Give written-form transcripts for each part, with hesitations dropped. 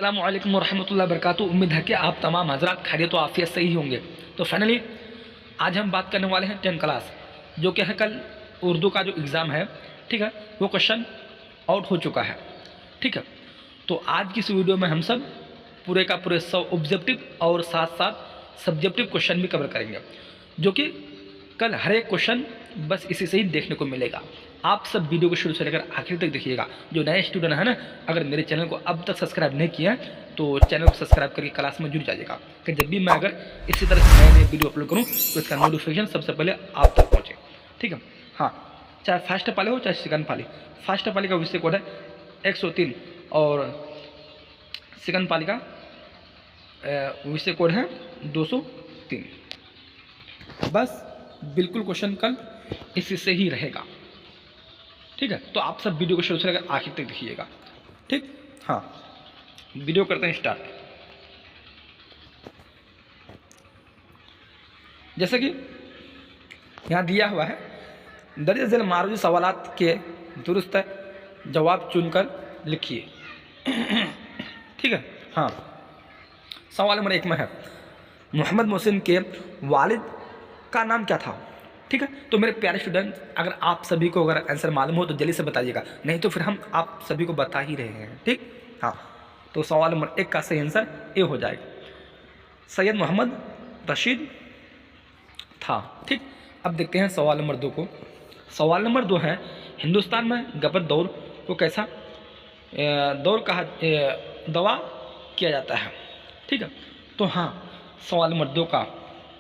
अस्सलामुअलैकुम वरहमतुल्लाहि वबरकातुहू। उम्मीद है कि आप तमाम हज़रात खैरियत व आफ़ियत से ही होंगे। तो फाइनली आज हम बात करने वाले हैं 10 क्लास, जो कि है कल उर्दू का जो एग्ज़ाम है, ठीक है, वो क्वेश्चन आउट हो चुका है, ठीक है। तो आज की इस वीडियो में हम सब पूरे का पूरे 100 ऑब्जेक्टिव और साथ साथ सब्जेक्टिव क्वेश्चन भी कवर करेंगे, जो कि कल हर एक क्वेश्चन बस इसी से ही देखने को मिलेगा। आप सब वीडियो को शुरू से लेकर आखिर तक देखिएगा। जो नए स्टूडेंट है ना, अगर मेरे चैनल को अब तक सब्सक्राइब नहीं किया तो चैनल को सब्सक्राइब करके क्लास में जुड़ जाइएगा, कि जब भी मैं अगर इसी तरह से नए नए वीडियो अपलोड करूँ तो इसका नोटिफिकेशन सबसे पहले आप तक पहुँचे, ठीक है। हाँ, चाहे फर्स्ट पाली हो चाहे सेकंड पाली। फर्स्ट पाली का विषय कोड है 103 और सेकंड पाली का विषय कोड है 203। बस बिल्कुल क्वेश्चन कल इसी से ही रहेगा, ठीक है। तो आप सब वीडियो को शुरू से लेकर आखिर तक देखिएगा, ठीक। हाँ, वीडियो करते हैं स्टार्ट। जैसे कि यहाँ दिया हुआ है, दर्ज झेल मारूजी सवालात के दुरुस्त जवाब चुनकर लिखिए, ठीक है। हाँ, सवाल नंबर 1 में है, मोहम्मद मोहसिन के वालिद का नाम क्या था, ठीक है। तो मेरे प्यारे स्टूडेंट, अगर आप सभी को अगर आंसर मालूम हो तो जल्दी से बताइएगा, नहीं तो फिर हम आप सभी को बता ही रहे हैं, ठीक। हाँ, तो सवाल नंबर 1 का सही आंसर ए हो जाएगा, सैयद मोहम्मद रशीद था, ठीक। अब देखते हैं सवाल नंबर 2 को। सवाल नंबर 2 है, हिंदुस्तान में गबर दौर को कैसा दौर कहा दवा किया जाता है, ठीक है। तो हाँ, सवाल नंबर 2 का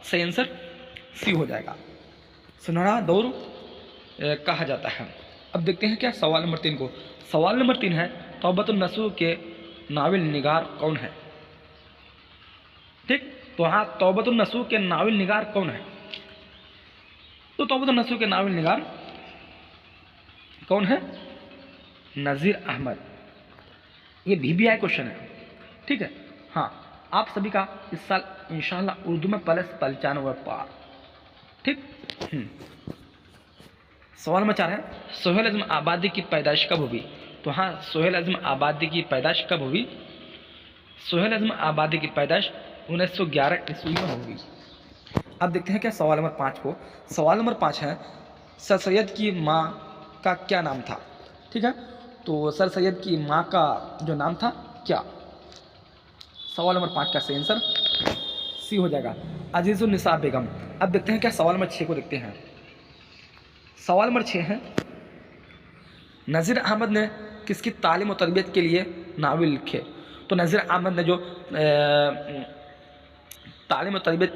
सही आंसर सी हो जाएगा, सुनहरा दौर कहा जाता है। अब देखते हैं क्या सवाल नंबर 3 को। सवाल नंबर 3 है, तौबतुन नसूह के नावल निगार कौन है, ठीक। तो हाँ, तौबतुन नसूह के नावल निगार कौन है। तो तौबतुन नसूह के नावल निगार कौन है, नज़ीर अहमद। ये BBI क्वेश्चन है, ठीक है। हाँ, आप सभी का इस साल इंशाल्लाह उर्दू में +95 पार, ठीक। सवाल नंबर 4 है, सोहेल आज़म आबादी की पैदाइश कब हुई। तो हाँ, सोहेल आज़म आबादी की पैदाइश कब हुई। सोहेल आज़म आबादी की पैदाइश 1911 ईस्वी में हुई। अब देखते हैं क्या सवाल नंबर 5 को। सवाल नंबर 5 है, सर सैयद की माँ का क्या नाम था, ठीक है। तो सर सैयद की माँ का जो नाम था क्या। सवाल नंबर 5 का सही आंसर सी हो जाएगा, अजीज़ुन्निसा बेगम। अब देखते हैं क्या सवाल नंबर 6 को देखते हैं। सवाल नंबर 6 है, नज़ीर अहमद ने किसकी तालीम और तरबियत के लिए नावल लिखे। तो नज़ीर अहमद ने जो तालीम और तरबियत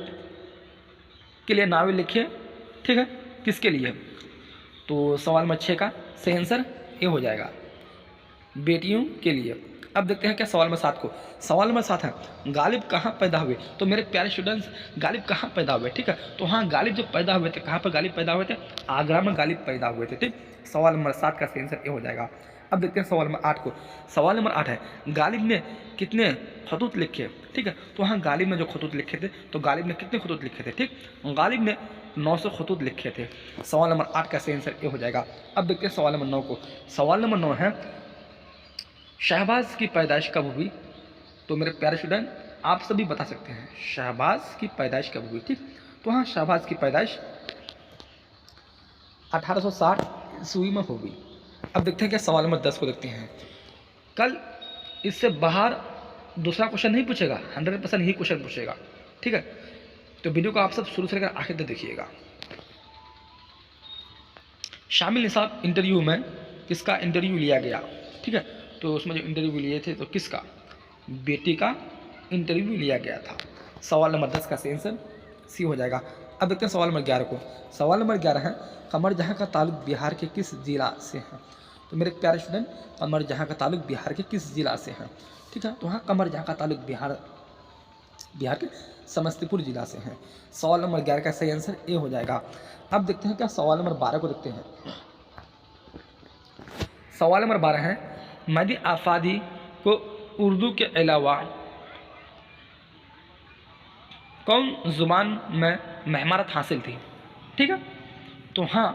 के लिए नावल लिखे, ठीक है, किसके लिए। तो सवाल नंबर 6 का सही आंसर ये हो जाएगा, बेटियों के लिए। अब देखते हैं क्या सवाल नंबर 7 को। सवाल नंबर 7 है, गालिब कहाँ पैदा हुए। तो मेरे प्यारे स्टूडेंट्स, गालिब कहाँ पैदा हुए, ठीक है। तो हाँ, गालिब जो पैदा हुए थे, कहाँ पर गालिब पैदा हुए थे, आगरा में गालिब पैदा हुए थे, ठीक। सवाल नंबर 7 का सही आंसर ये हो जाएगा। अब देखते हैं सवाल नंबर 8 को। सवाल नंबर 8 है, गालिब ने कितने खतूत लिखे, ठीक है। तो हाँ, गालिब ने जो खतूत लिखे थे, तो गालिब ने कितने खतूत लिखे थे, ठीक। गालिब ने 900 खतूत लिखे थे। सवाल नंबर 8 का सही आंसर ये हो जाएगा। अब देखते हैं सवाल नंबर 9 को। सवाल नंबर 9 है, शहबाज की पैदाइश कब हुई। तो मेरे प्यारे स्टूडेंट, आप सभी बता सकते हैं शहबाज की पैदाइश कब हुई, ठीक। तो हाँ, शहबाज की पैदाइश 1860 ईस्वी में हो गई। अब देखते हैं क्या सवाल नंबर 10 को देखते हैं। कल इससे बाहर दूसरा क्वेश्चन नहीं पूछेगा, 100% ही क्वेश्चन पूछेगा, ठीक है। तो वीडियो को आप सब शुरू से लेकर आखिर तक देखिएगा। शामिल निसाब इंटरव्यू में किसका इंटरव्यू लिया गया, ठीक है। तो उसमें जो इंटरव्यू लिए थे, तो किसका, बेटी का इंटरव्यू लिया गया था। सवाल नंबर 10 का सही आंसर सी हो जाएगा। अब देखते हैं सवाल नंबर 11 को। सवाल नंबर 11 है, कमर जहाँ का ताल्लुक बिहार के किस जिला से है। तो मेरे प्यारे स्टूडेंट, कमर जहाँ का ताल्लुक बिहार के किस जिला से है, ठीक है। तो हाँ, कमर जहाँ का ताल्लुक बिहार के समस्तीपुर जिला से है। सवाल नंबर 11 का सही आंसर ए हो जाएगा। अब देखते हैं क्या सवाल नंबर 12 को देखते हैं। सवाल नंबर 12 है, मदी आफादी को उर्दू के अलावा कौन ज़ुबान में महारत हासिल थी, ठीक है। तो हाँ,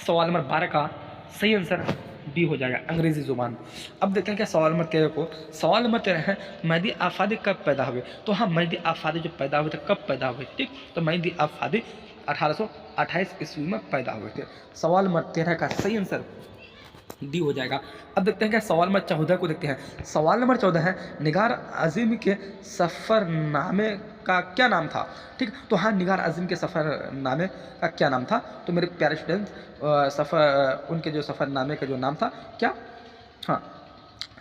सवाल नंबर 12 का सही आंसर बी हो जाएगा अंग्रेज़ी ज़ुबान। अब देखते हैं क्या सवाल नंबर 13 को। सवाल नंबर 13 है मेहदी आफादी कब पैदा हुए। तो हाँ, मेहदी आफादी जो पैदा हुए थे कब पैदा हुए, ठीक। तो मेहदी आफादी 1828 ईस्वी में पैदा हुए थे। सवाल नंबर 13 का सही आंसर डी हो जाएगा। अब देखते हैं क्या सवाल नंबर 14 को देखते हैं। सवाल नंबर 14 है निगार आज़म के सफ़रनामे का क्या नाम था, ठीक। तो हाँ, निगार आज़म के सफ़रनामे का क्या नाम था। तो मेरे प्यारे स्टूडेंट, उनके जो सफ़रनामे का जो नाम था क्या, हाँ,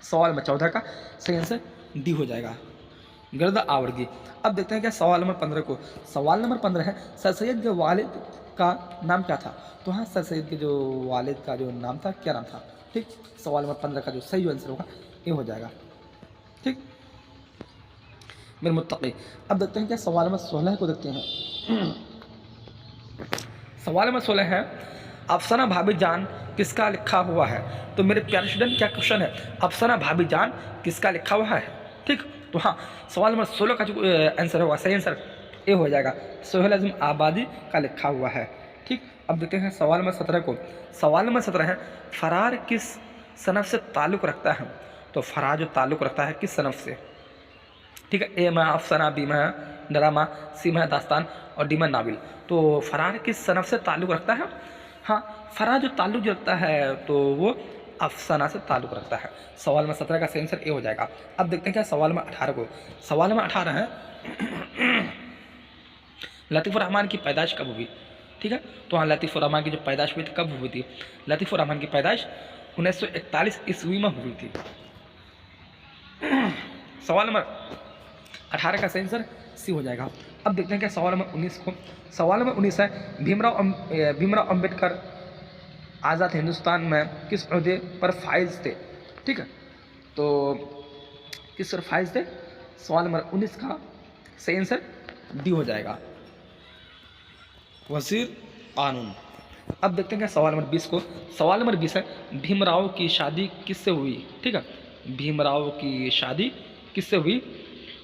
सवाल नंबर 14 का सही आंसर डी हो जाएगा, गर्द आवरगी। अब देखते हैं क्या सवाल नंबर 15 को। सवाल नंबर 15 है सर सैयद के वालिद का नाम क्या था। तो हाँ, सर सैयद के जो वालिद का जो नाम था क्या नाम था, ठीक। सवाल नंबर 15 का जो सही आंसर होगा ये हो जाएगा, ठीक, मेरे मुत्तक़ी। अब देखते हैं क्या सवाल नंबर 16 को देखते हैं। सवाल नंबर 16 है अफसाना भाभी जान किसका लिखा हुआ है। तो मेरे प्यारे स्टूडेंट क्या क्वेश्चन है, अफसाना भाभी जान किसका लिखा हुआ है, ठीक। तो हाँ, सवाल नंबर 16 का जो आंसर होगा सही आंसर ए हो जाएगा, सोहेल आज़म आबादी का लिखा हुआ है, ठीक। अब देखते हैं सवाल नंबर 17 को। सवाल नंबर 17 है फरार किस सनफ़ से ताल्लुक़ रखता है। तो फरार जो ताल्लुक़ रखता है किस सनफ़ से, ठीक है। ए में अफसाना, बी में ड्रामा, सी में दास्तान और डी में नावल। तो फरार किस सनफ़ से ताल्लुक़ रखता है। हाँ, फरार जो ताल्लुक़ रखता है तो वो अफसाना से ताल्लुक़ रखता है। सवाल में 17 का सही आंसर ए हो जाएगा। अब देखते हैं क्या सवाल में 18 को। सवाल में 18 है लतीफ़ुर रहमान की पैदाइश कब हुई, ठीक है। तो हाँ, लतीफ़ुर रहमान की जो पैदाइश हुई थी कब हुई थी। लतीफ़ुर रहमान की पैदाइश 1941 ईस्वी में हुई थी। सवाल नंबर 18 का सही आंसर सी हो जाएगा। अब देखते हैं क्या सवाल नंबर 19 को। सवाल नंबर 19 है भीमराव अम्बेडकर आज़ाद हिंदुस्तान में किस ओहदे पर फाइज थे, ठीक है। तो किस पर फाइज थे। सवाल नंबर 19 का सही आंसर डी हो जाएगा, वज़ीर कानून। अब देखते हैं क्या सवाल नंबर 20 को। सवाल नंबर 20 है भीमराव की शादी किससे हुई, ठीक है। भीमराव की शादी किससे हुई।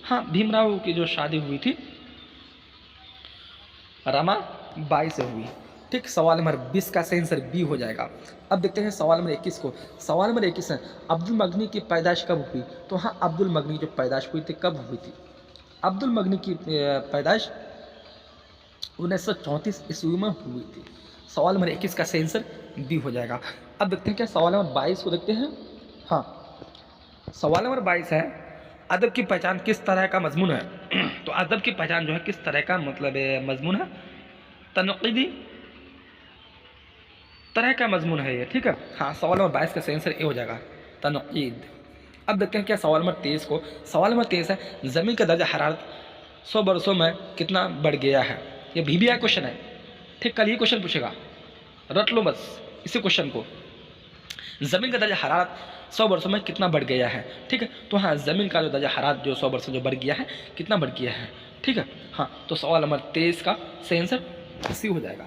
हाँ, भीमराव की जो शादी हुई थी रमाबाई से हुई, ठीक। सवाल नंबर 20 का सही आंसर बी हो जाएगा। अब देखते हैं सवाल नंबर 21 को। सवाल नंबर 21 है अब्दुल मगनी की पैदाइश कब हुई। तो हाँ, अब्दुल मगनी जो पैदाइश हुई थी कब हुई थी। अब्दुल मगनी की पैदाइश 1934 ईस्वी में हुई थी। सवाल नंबर 21 का सही आंसर बी हो जाएगा। अब देखते हैं क्या सवाल नंबर 22 को देखते हैं। हाँ, सवाल नंबर 22 है अदब की पहचान किस तरह का मजमून है। तो अदब की पहचान जो है किस तरह का मतलब मजमून है, तनक़ीदी तरह का मजमून है ये, ठीक है। हाँ, सवाल नंबर 22 का सही आंसर ए हो जाएगा, तनक़ीद। अब देखते हैं क्या सवाल नंबर 23 को। सवाल नंबर 23 है ज़मीन का दर्जा हरारत 100 वर्षों में कितना बढ़ गया है। ये भी आया क्वेश्चन है, ठीक। कल ये क्वेश्चन पूछेगा, रट लो बस इसी क्वेश्चन को। ज़मीन का दर्जा हरारत 100 वर्षों में कितना बढ़ गया है, ठीक है। तो हाँ, ज़मीन का जो दर्जा हरारत जो 100 वर्षों जो बढ़ गया है कितना बढ़ गया है, ठीक है। हाँ, तो सवाल नंबर 23 का सही आंसर सी हो जाएगा,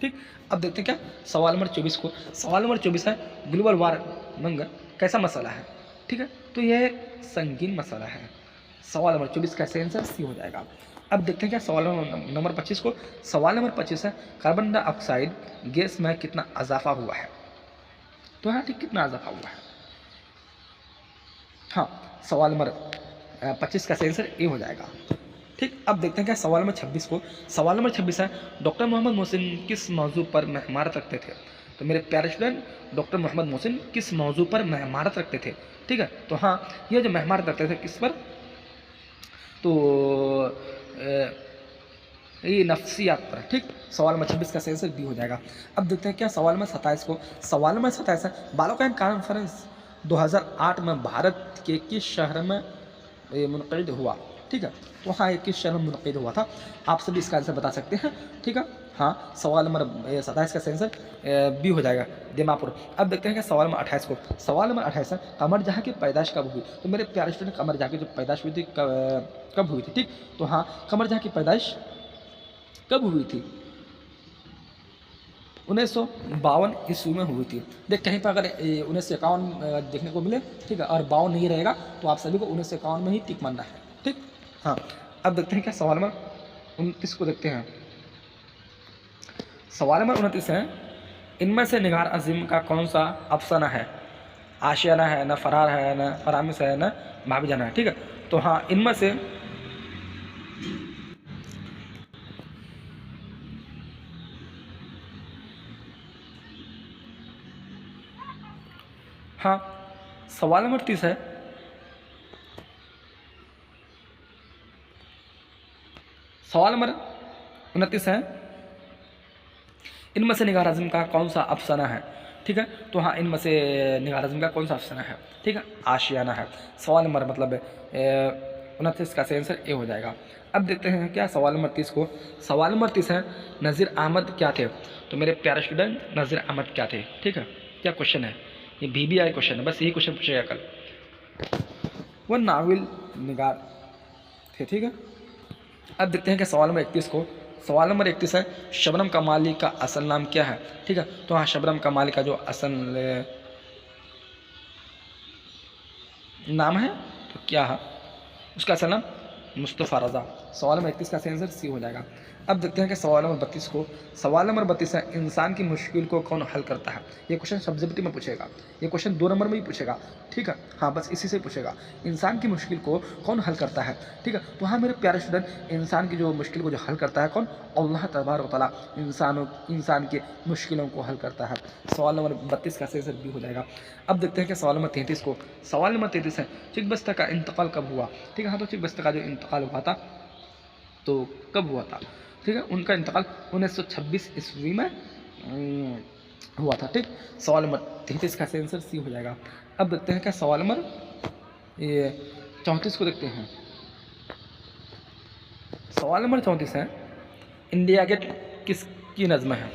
ठीक। अब देखते हैं क्या सवाल नंबर 24 को। सवाल नंबर 24 है ग्लोबल वार्मिंग कैसा मसला है, ठीक है। तो यह एक संगीन मसला है। सवाल नंबर 24 का सही आंसर सी हो जाएगा। अब देखते हैं क्या सवाल नंबर 25 को। सवाल नंबर 25 है कार्बन डाइऑक्साइड गैस में कितना इजाफा हुआ है। तो हाँ, ठीक, कितना इजाफा हुआ है। हाँ, सवाल नंबर 25 का सही आंसर ए हो जाएगा, ठीक। अब देखते हैं क्या सवाल नंबर 26 को। सवाल नंबर 26 है डॉक्टर मोहम्मद मोहसिन किस मौजू पर महारत रखते थे। तो मेरे प्यारे स्टूडेंट, डॉक्टर मोहम्मद मोहसिन किस मौजू पर महारत रखते थे, ठीक है। तो हाँ, ये जो महारत रखते थे किस पर, तो ये नफ्सियात पर, ठीक। सवाल नंबर 26 का सही आंसर बी हो जाएगा। अब देखते हैं क्या सवाल नंबर 27 को। सवाल नंबर 27 है बालोकान कॉन्फ्रेंस 2008 में भारत के किस शहर में मुनक़िद हुआ, ठीक है। तो हाँ, ये किस शहर में मुनक़िद हुआ था, आप सभी इसका आंसर बता सकते हैं, ठीक है। हाँ, सवाल नंबर 27 का सही आंसर बी हो जाएगा, दीमापुर। अब देखते हैं क्या सवाल नंबर 28 को। सवाल नंबर 28 है कमर जहाँ की पैदाइश कब हुई। तो मेरे प्यारे स्टूडेंट, कमर जहाँ की जो पैदाइश हुई थी कब हुई थी, ठीक। तो हाँ, कमर जहाँ की पैदाइश कब हुई थी, 1952 ईस्वी में हुई थी। देख, कहीं पर अगर 1951 देखने को मिले, ठीक है, और 52 नहीं रहेगा तो आप सभी को 1951 में ही टिक मानना है, ठीक। हाँ, अब देखते हैं क्या सवाल नंबर 29 को देखते हैं। सवाल नंबर 29 है इनमें से निगार अजीम का कौन सा अफसाना है? आशियाना है, ना फरार है, ना फरामिस है, ना भाभी जाना है। ठीक है, तो हाँ इनमें से हाँ सवाल नंबर 30 है, सवाल नंबर 29 है, इनमें से निगार आज़म का कौन सा अफसाना है? ठीक है, तो हाँ इनमें से निगार आज़म का कौन सा अफसाना है? ठीक है, आशियाना है। सवाल नंबर मतलब 29 का सही आंसर ए हो जाएगा। अब देखते हैं क्या सवाल नंबर 30 को। सवाल नंबर 30 है, नज़ीर अहमद क्या थे? तो मेरे प्यारे स्टूडेंट, नज़ीर अहमद क्या थे? ठीक है, क्या क्वेश्चन है ये? BBI क्वेश्चन है, बस यही क्वेश्चन पूछेगा कल। वो नाविल निगार थे। ठीक है, अब देखते हैं कि सवाल नंबर 31 को। सवाल नंबर 31 है, शबनम कमाली का असल नाम क्या है? ठीक है, तो हाँ शबनम कमाली का जो असल नाम है तो क्या है उसका असल नाम? मुस्तफ़ा रज़ा। सवाल नंबर 31 का सही आंसर सी हो जाएगा। अब देखते हैं कि सवाल नंबर 32 को। सवाल नंबर 32 है, इंसान की मुश्किल को कौन हल करता है? ये क्वेश्चन सब्जेक्टिव में पूछेगा, ये क्वेश्चन 2 नंबर में ही पूछेगा। ठीक है, हाँ बस इसी से पूछेगा, इंसान की मुश्किल को कौन हल करता है? ठीक है, तो हाँ मेरे प्यारे स्टूडेंट, इंसान की जो मुश्किल को जो हल करता है कौन? अल्लाह तबारक व तआला इंसान की मुश्किलों को हल करता है। सवाल नंबर 32 का सही आंसर बी हो जाएगा। अब देखते हैं कि सवाल नंबर 33 को। सवाल नंबर 33 है, चिकबस्ता का इंतकाल कब हुआ? ठीक है, हाँ तो चिकबस्ता का जो इंतकाल हुआ था तो कब हुआ था? ठीक है, उनका इंतकाल 1926 ईस्वी में हुआ था। ठीक, सवाल नंबर 33 का आंसर सी हो जाएगा। अब देखते हैं क्या सवाल नंबर ये 34 को देखते हैं। सवाल नंबर 34 है, इंडिया गेट किसकी नज़्म है?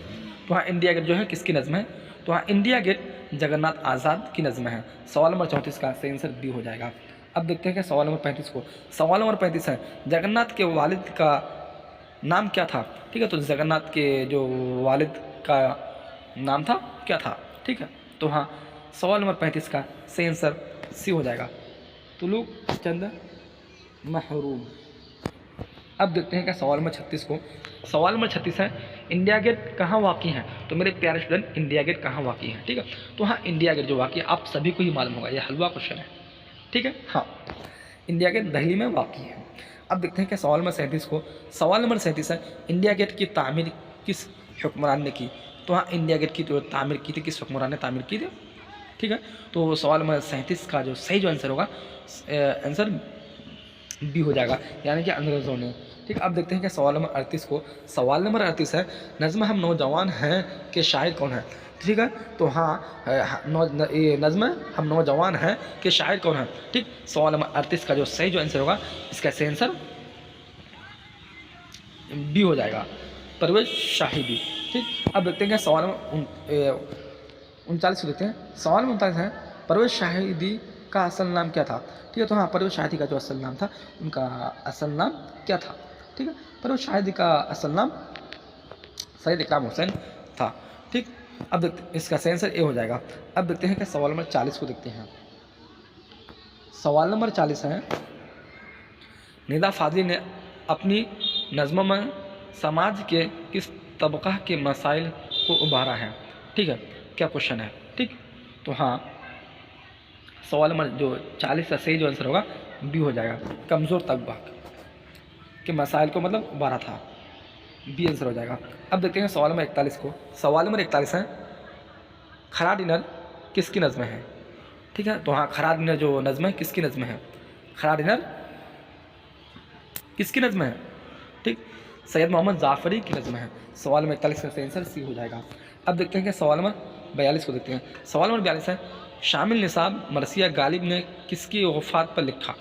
तो हाँ इंडिया गेट जो है किसकी नज़्म है? तो हाँ इंडिया गेट जगन्नाथ आज़ाद की नज़्म है। सवाल नंबर 34 का सही आंसर बी हो जाएगा। अब देखते हैं कि सवाल नंबर 35 को। सवाल नंबर 35 है, जगन्नाथ के वालिद का नाम क्या था? ठीक है, तो जगन्नाथ के जो वालिद का नाम था क्या था? ठीक है, तो हाँ सवाल नंबर 35 का सही आंसर सी हो जाएगा, तुलुक चंद महरूम। अब देखते हैं क्या सवाल नंबर 36 को। सवाल नंबर 36 है, इंडिया गेट कहाँ वाक़ई है? तो मेरे प्यारे स्टूडेंट, इंडिया गेट कहाँ वाक़ई है? ठीक है, तो हाँ इंडिया गेट जो वाक़ई आप सभी को ही मालूम होगा, ये हलवा क्वेश्चन है। ठीक है, हाँ इंडिया गेट दिल्ली में वाक़ई है। अब देखते हैं कि सवाल नंबर 37 को। सवाल नंबर 37 है, इंडिया गेट की तामीर किस हुक्मरान ने की? तो हाँ इंडिया गेट की जो तामीर की थी किस हुक्मरान ने तामीर की थी? ठीक है, तो सवाल नंबर 37 का जो सही जो आंसर होगा आंसर बी हो जाएगा, यानी कि अंग्रेज़ों ने। ठीक, अब देखते हैं कि सवाल नंबर 38 को। सवाल नंबर 38 है, नज़्म हम नौजवान हैं के शायर कौन है? ठीक है, तो हाँ ये नज़्म हम नौजवान हैं के शायर कौन है? ठीक, सवाल नंबर 38 का जो सही जो आंसर होगा इसका सही आंसर बी हो जाएगा, परवेज शाहिदी। ठीक, अब देखते हैं कि सवाल नंबर 39 को देखते हैं। सवाल नंबर 39 है, परवेज शाहिदी का असल नाम क्या था? ठीक है, तो हाँ परवेज शाहिदी का जो असल नाम था, उनका असल नाम क्या था? ठीक है, परवेज शाहिदी का असल नाम सईद इकराम हुसैन था। ठीक, अब देखते इसका सही आंसर ए हो जाएगा। अब देखते हैं कि सवाल नंबर 40 को देखते हैं। सवाल नंबर 40 है, निदा फाजिल ने अपनी नज़्मों में समाज के किस तबका के मसाइल को उभारा है? ठीक है, क्या क्वेश्चन है? ठीक, तो हाँ सवाल नंबर जो 40 का सही जो आंसर होगा बी हो जाएगा, कमज़ोर तबका के मसाइल को मतलब उभारा था, बी आंसर हो जाएगा। अब देखते हैं सवाल नंबर 41 को। सवाल नंबर 41 है, खरा डिनर किसकी नज़्म है? ठीक है, तो हाँ खरा डिनर जो नज़्म है किसकी नज़्म है? खरा डिनर किसकी नज़्म है? ठीक, सैयद मोहम्मद जाफ़री की नज़्म है। सवाल नंबर 41 का आंसर सी हो जाएगा। अब देखते हैं कि सवाल नंबर 42 को देखते हैं। सवाल नंबर 42 है, शामिल निसाब मरसिया गालिब ने किसकी वफ़ात पर लिखा?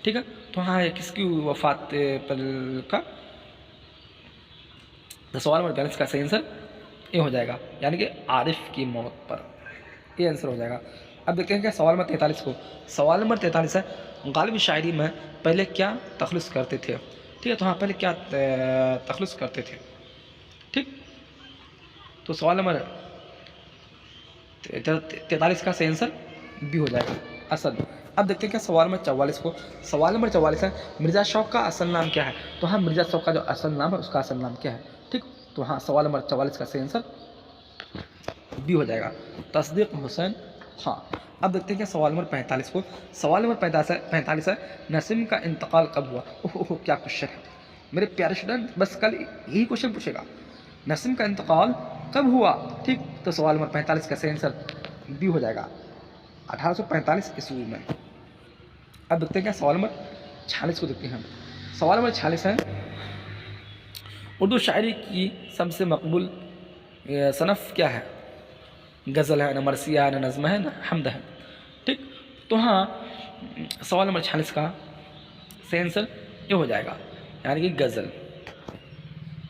ठीक है, तो हाँ ये किसकी वफ़ात पर लिखा? तो सवाल नंबर 42 का सही आंसर ये हो जाएगा, यानी कि आरिफ की मौत पर, ये आंसर हो जाएगा। अब देखते हैं क्या सवाल नंबर 43 को। सवाल नंबर 43 है, गालिब शायरी में पहले क्या तखलुस करते थे? ठीक है, तो हाँ पहले क्या तखलुस करते थे? ठीक, तो सवाल नंबर 43 का सही आंसर बी हो जाएगा, असद। अब देखते हैं क्या सवाल नंबर 44 को। सवाल नंबर 44 है, मिर्ज़ा शौक़ का असल नाम क्या है? तो हाँ मिर्ज़ा शौक़ का जो असल नाम है उसका असल नाम क्या है? ठीक, तो हाँ सवाल नंबर 44 का सही आंसर बी हो जाएगा। तस्दीक हुसैन खां। अब देखते हैं क्या सवाल नंबर 45 को। सवाल नंबर 45 है, नसीम का इंतकाल कब हुआ। ओहो क्या क्वेश्चन है मेरे प्यारे स्टूडेंट, बस कल यही क्वेश्चन पूछेगा, नसीम का इंतकाल कब हुआ। ठीक, तो सवाल नंबर 45 का सही आंसर बी हो जाएगा, 1845 ईस्वी में। अब देखते हैं क्या सवाल नंबर 46 को देखते हैं। सवाल नंबर 46 है, उर्दू शायरी की सबसे मकबूल सनफ़ क्या है। गज़ल है, न मरसिया, न नज़्म है, न हमद है। ठीक, तो हाँ सवाल नंबर 46 का सही आंसर ये हो जाएगा, यानी कि गज़ल।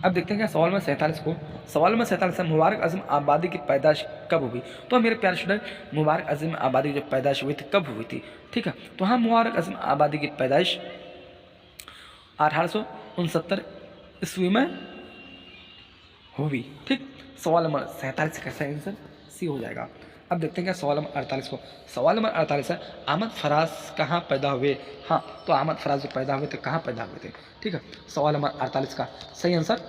अब देखते हैं क्या सवाल नंबर 47 को। सवाल नंबर 47 है, मुबारक आज़म आबादी की पैदाइश कब हुई। तो मेरे प्यारे स्टूडेंट, मुबारक आज़म आबादी की जो पैदाइश हुई थी कब हुई थी। ठीक है, तो हाँ मुबारक आज़म आबादी की पैदाइश 1869 ईस्वी में हुई। ठीक, सवाल नंबर 47 का सही आंसर सी हो जाएगा। अब देखते हैं क्या सवाल नंबर 48 को। सवाल नंबर 48 है, अहमद फराज कहाँ पैदा हुए। हाँ, तो अहमद फराज जो पैदा हुए थे कहाँ पैदा हुए थे। ठीक है, सवाल नंबर 48 का सही आंसर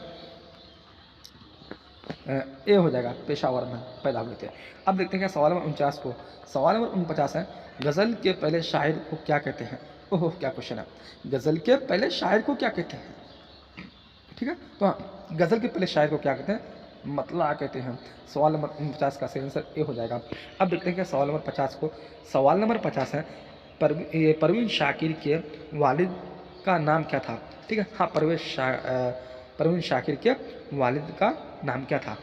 ए हो जाएगा, पेशावर में पैदा हुए थे। अब देखते हैं क्या सवाल नंबर 49 को। सवाल नंबर 49 है, गज़ल के पहले शायर को क्या कहते हैं। ओहो क्या क्वेश्चन है, गज़ल के पहले शायर को क्या कहते हैं। ठीक है, तो हाँ गज़ल के पहले शायर को क्या कहते हैं, मतला कहते हैं। सवाल नंबर 49 का सही आंसर ए हो जाएगा। अब देखते हैं क्या सवाल नंबर 50 को। सवाल नंबर 50 है, परवीन शाकिर के वालिद का नाम क्या था। ठीक है, हाँ परवीन शाकिर के वालिद का नाम क्या था।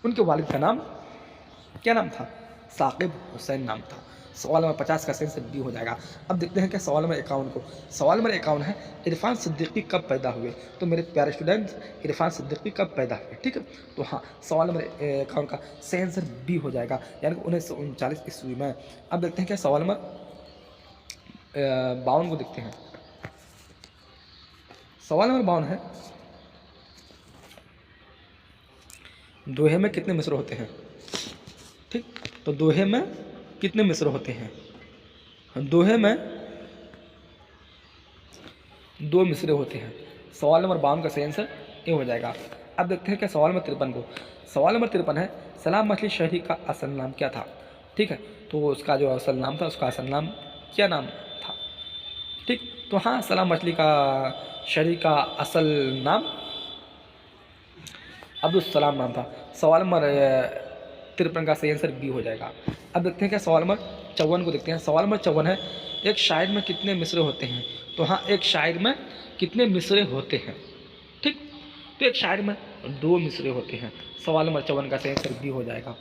उनके वालिद का नाम क्या नाम था, साकिब हुसैन नाम था। सवाल नंबर 50 का सही आंसर डी हो जाएगा। अब देखते हैं क्या सवाल नंबर 51 को। सवाल नंबर 51 है, इरफान सिद्दीकी कब पैदा हुए। तो मेरे प्यारे स्टूडेंट्स, इरफान सिद्दीकी कब पैदा हुए। ठीक है, तो हाँ सवाल नंबर 51 का सही आंसर बी हो जाएगा, यानी कि 1939 ईस्वी में। अब देखते हैं क्या सवाल नंबर 52 को देखते हैं। सवाल नंबर 52 है, दोहे में कितने मिसरे होते हैं। ठीक, तो दोहे में कितने मिसरे होते हैं। दोहे में 2 मिसरे होते हैं। सवाल नंबर 52 का सही आंसर ये हो जाएगा। अब देखते हैं क्या सवाल नंबर 53 को। सवाल नंबर 53 है, सलाम मछली शहरी का असल नाम क्या था। ठीक है, तो उसका जो असल नाम था, उसका असल नाम क्या नाम था। ठीक, तो हाँ सलाम मछली का शहरी का असल नाम अब्दुल सलाम नाम था। सवाल नंबर 53 का सही आंसर बी हो जाएगा। अब देखते हैं क्या सवाल नंबर 54 को देखते हैं। सवाल नंबर 54 है, एक शायर में कितने मिसरे होते हैं। तो हाँ एक शायर में कितने मिसरे होते हैं। ठीक, तो एक शायर में 2 मिसरे होते हैं। सवाल नंबर 54 का सही आंसर बी हो जाएगा।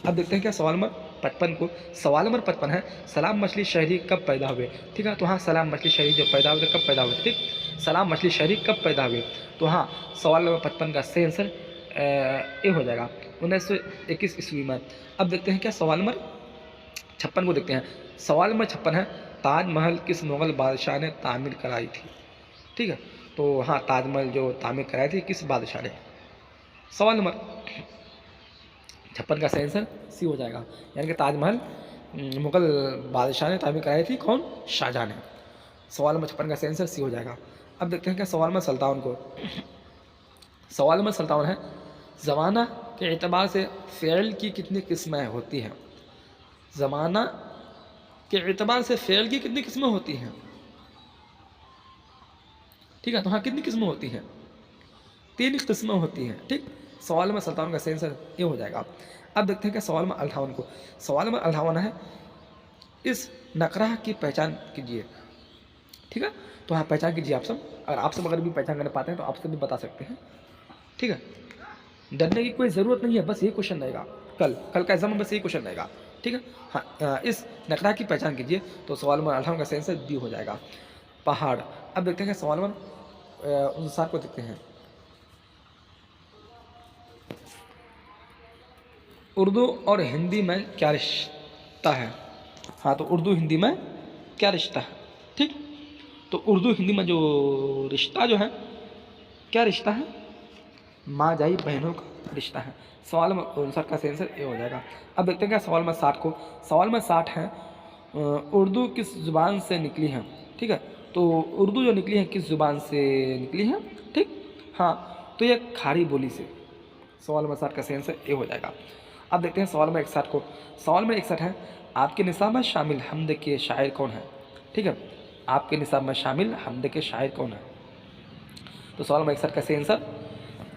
अब देखते हैं क्या सवाल नंबर 55 को। सवाल नंबर 55 है, सलाम मछली शहरी कब पैदा हुए। ठीक है, तो हाँ सलाम मछली शहरी जो पैदा हुए कब पैदा हुए। ठीक, सलाम मछली शहरी कब पैदा हुए। तो हाँ सवाल नंबर 55 का सही आंसर ए हो जाएगा, 1921 ईस्वी में। अब देखते हैं क्या सवाल नंबर 56 को देखते हैं। सवाल नंबर 56 है, ताजमहल किस मुग़ल बादशाह ने तामीर कराई थी। ठीक है, तो हाँ ताजमहल जो तामीर कराई थी किस बादशाह ने। सवाल नंबर 56 का सही आंसर सी हो जाएगा, यानी कि ताजमहल मुग़ल बादशाह ने तामीर कराई थी, कौन, शाहजहाँ ने। सवाल नंबर 56 का सही आंसर सी हो जाएगा। अब देखते हैं क्या सवाल नंबर 57 को। सवाल नंबर 57 है, ज़माना के एतबार से फ़ेल की कितनी किस्में होती हैं। ज़माना के एतबार से फ़ेल की कितनी किस्में होती हैं। ठीक है, तो हाँ कितनी किस्में होती हैं, 3 किस्में होती हैं। ठीक, सवाल नंबर 57 का सही आंसर ये हो जाएगा। अब देखते हैं क्या सवाल नंबर 58 को। सवाल नंबर 58 है, इस नकरा की पहचान कीजिए। ठीक है, तो हाँ पहचान कीजिए आप सब, अगर आप सब अगर भी पहचान कर पाते हैं तो आप सब भी बता सकते हैं। ठीक है, डरने की कोई ज़रूरत नहीं है, बस यही क्वेश्चन रहेगा, कल का एग्जाम में बस यही क्वेश्चन रहेगा। ठीक है, हाँ इस नकरा की पहचान कीजिए। तो सवाल नंबर 58 का सही आंसर बी हो जाएगा, पहाड़। अब देखते हैं सवाल नंबर 59 को देखते हैं। उर्दू और हिंदी में क्या रिश्ता है। हाँ, तो उर्दू हिंदी में क्या रिश्ता है। ठीक, तो उर्दू हिंदी में जो रिश्ता जो है, क्या रिश्ता है, माँ जाई बहनों का रिश्ता है। सवाल नंबर 59 का सही आंसर ये हो जाएगा। अब देखते हैं क्या सवाल नंबर 60 को। सवाल नंबर 60 है, उर्दू किस ज़ुबान से निकली है। ठीक है, तो उर्दू जो निकली है किस ज़ुबान से निकली है। ठीक, हाँ तो ये खारी बोली से। सवाल नंबर 60 का सही आंसर ये हो जाएगा। अब देखते हैं सवाल नंबर 61 को। सवाल नंबर 61 है, आपके निसाब में शामिल हमद के शायर कौन है? ठीक है, आपके निसाब में शामिल हमद के शायर कौन है? तो सवाल नंबर 61 का सही आंसर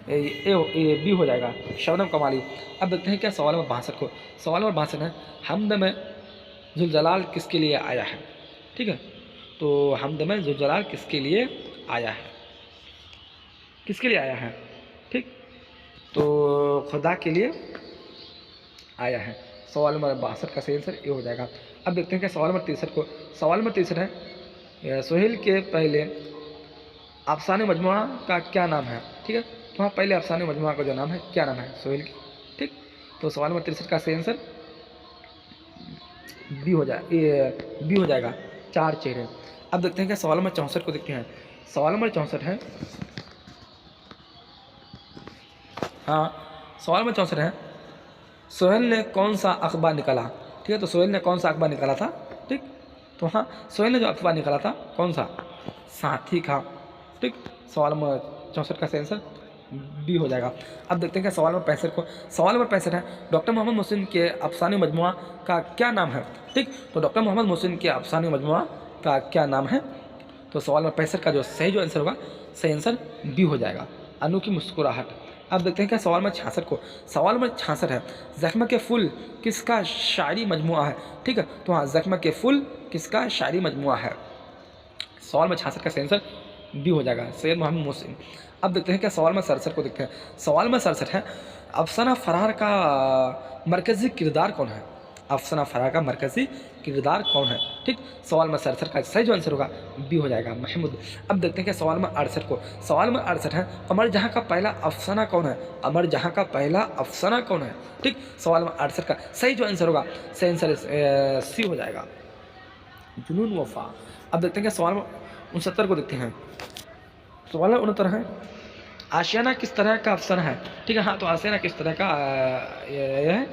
ए बी हो जाएगा, शबनम कमाली। अब देखते हैं क्या सवाल नंबर 62 को। सवाल नंबर 62 है, हमद में जुलजलाल किसके लिए आया है? ठीक है, तो हमद में जुलजलाल किसके लिए आया है? किसके लिए आया है? ठीक, तो खुदा के लिए आया है। सवाल नंबर 62 का सही आंसर ए हो जाएगा। अब देखते हैं क्या सवाल नंबर 63 को। सवाल नंबर 63 है, सोहेल के पहले अफसाने मजमुआ का क्या नाम है? ठीक है, तो हाँ, पहले अफसाने मजमुआ का जो नाम है, क्या नाम है सोहेल की? ठीक, तो सवाल नंबर 63 का सही आंसर बी हो जाएगा, चार चेहरे। अब देखते हैं क्या सवाल नंबर 64 को देखते हैं। सवाल नंबर 64 है, हाँ, सवाल नंबर 64 है, सोहेल ने कौन सा अखबार निकाला? ठीक है, तो सोहेल ने कौन सा अखबार निकाला था? ठीक, तो हाँ, सोहेल ने जो अखबार निकाला था कौन सा? साथी का। ठीक, सवाल नंबर 64 का सही आंसर बी हो जाएगा। अब देखते हैं क्या सवाल नंबर 65 को। सवाल नंबर 65 है, डॉक्टर मोहम्मद मोहसिन के अफसाने मजमुआ का क्या नाम है? ठीक, तो डॉक्टर मोहम्मद मोहसिन के अफसाने मजमुआ का क्या नाम है? तो सवाल नंबर 65 का जो सही आंसर होगा, सही आंसर बी हो जाएगा, अनु की मुस्कुराहट। अब देखते हैं क्या सवाल नंबर 66 को। सवाल नंबर 66 है, ज़ख्म के फूल किसका शायरी मजमुआ है? ठीक है, तो हाँ, ज़ख्म के फूल किसका शायरी मजमुआ है? सवाल नंबर 66 का सही आंसर बी हो जाएगा, सैयद मोहम्मद मोहसिन। अब देखते हैं क्या सवाल नंबर 67 को देखते हैं। सवाल नंबर 67 है, अफसाना फरार का मरकज़ी किरदार कौन है? अफसाना फरार का मरकज़ी किरदार कौन है? ठीक, सवाल नंबर 67 का सही जो आंसर होगा बी हो जाएगा, महमूद। अब देखते हैं क्या सवाल नंबर 68 को। सवाल नंबर 68 है, अमर जहाँ का पहला अफसाना कौन है? अमर जहाँ का पहला अफसाना कौन है? ठीक, सवाल नंबर 68 का सही जो आंसर होगा, सही आंसर सी हो जाएगा, जुनून वफा। अब देखते हैं क्या सवाल नंबर 69 को देखते हैं। सवाल नंबर 69 है, आशियाना किस तरह का अफसाना है? ठीक है, हाँ, तो आशियाना किस तरह का ये है?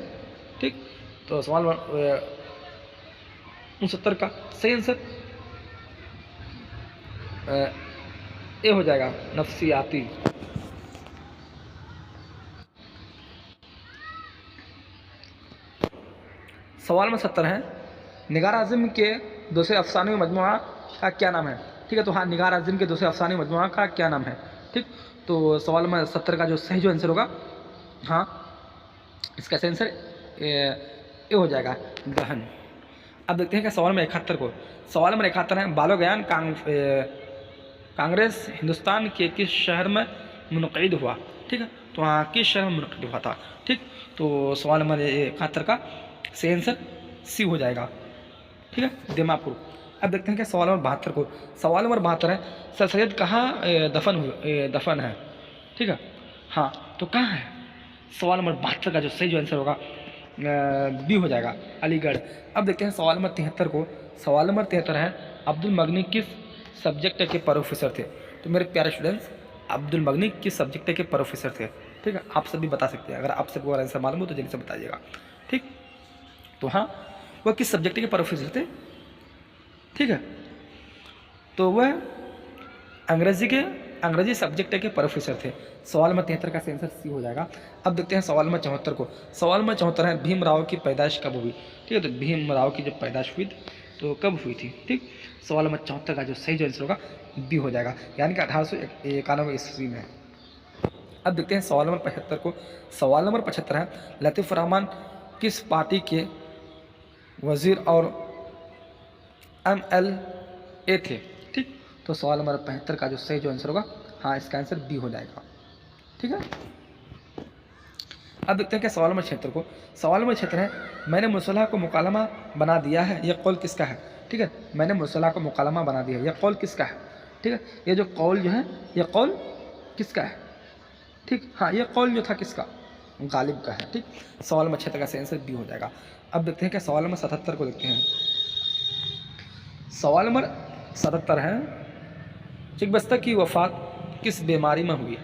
ठीक, तो सवाल नंबर 69 का सही आंसर ए हो जाएगा, नफ्सियाती। सवाल में 70 है, निगार आज़म के दूसरे अफसाने मजमुआ का क्या नाम है? ठीक है, तो हाँ, निगार आज़म के दूसरे अफसाने मजमुआ का क्या नाम है? ठीक, तो सवाल में 70 का जो सही जो आंसर होगा, हाँ, इसका सही आंसर ए हो जाएगा, गहन। अब देखते हैं क्या सवाल में 71 को। सवाल नंबर 71 है, बालोगयान कांग्रेस हिंदुस्तान के किस शहर में मुनक़िद हुआ? ठीक है, तो हाँ, किस शहर में मुनक़िद हुआ था? ठीक, तो सवाल नंबर 71 का सही आंसर सी हो जाएगा, ठीक है, दीमापुर। अब देखते हैं क्या सवाल नंबर 72 को। सवाल नंबर 72 है, सर सैयद कहाँ दफन है? ठीक है, हाँ, तो कहाँ है? सवाल नंबर 72 का जो सही जो आंसर होगा बी हो जाएगा, अलीगढ़। अब देखते हैं सवाल नंबर 73 को। सवाल नंबर 73 है, अब्दुल मगनी किस सब्जेक्ट के प्रोफेसर थे? तो मेरे प्यारे स्टूडेंट्स, अब्दुल मगनी किस सब्जेक्ट के प्रोफेसर थे? ठीक है, आप सभी बता सकते हैं, अगर आप सबको अगर आंसर मालूम हो तो जल्दी से बताइएगा। ठीक, तो हाँ, वह किस सब्जेक्ट के प्रोफेसर थे? ठीक है, तो वह अंग्रेजी सब्जेक्ट के प्रोफेसर थे। सवाल नंबर 73 का आंसर सी हो जाएगा। अब देखते हैं सवाल नंबर 74 को। सवाल नंबर 74 है, भीमराव की पैदाइश कब हुई? ठीक है, तो भीमराव की जब पैदाइश हुई तो कब हुई थी? ठीक, सवाल नंबर 74 का जो सही जो आंसर होगा बी हो जाएगा, यानी कि 1891 ईस्वी में। अब देखते हैं सवाल नंबर 75 को। सवाल नंबर 75 है, लतीफ़ुर रहमान किस पार्टी के वज़ीर और MLA थे? ठीक, तो सवाल नंबर 75 का जो सही जो आंसर होगा, हाँ, इसका आंसर बी हो जाएगा, ठीक है। अब देखते हैं क्या सवाल नंबर 76 को। सवाल नंबर 76 है, मैंने मुसल्ह को मुकालमा बना दिया है, यह कौल किसका है? ठीक है, मैंने मुसल्ह को मुकालमा बना दिया है, यह कौल किसका है? ठीक है, ये जो कौल जो है, यह कौल किसका है? ठीक, हाँ, ये कौल जो था किसका? गालिब का है। ठीक, सवाल नंबर 76 का आंसर बी हो जाएगा। अब देखते हैं क्या सवाल नंबर 77 को देखते हैं। सवाल नंबर 77 है, चिकबस्ता की वफ़ात किस बीमारी में हुई?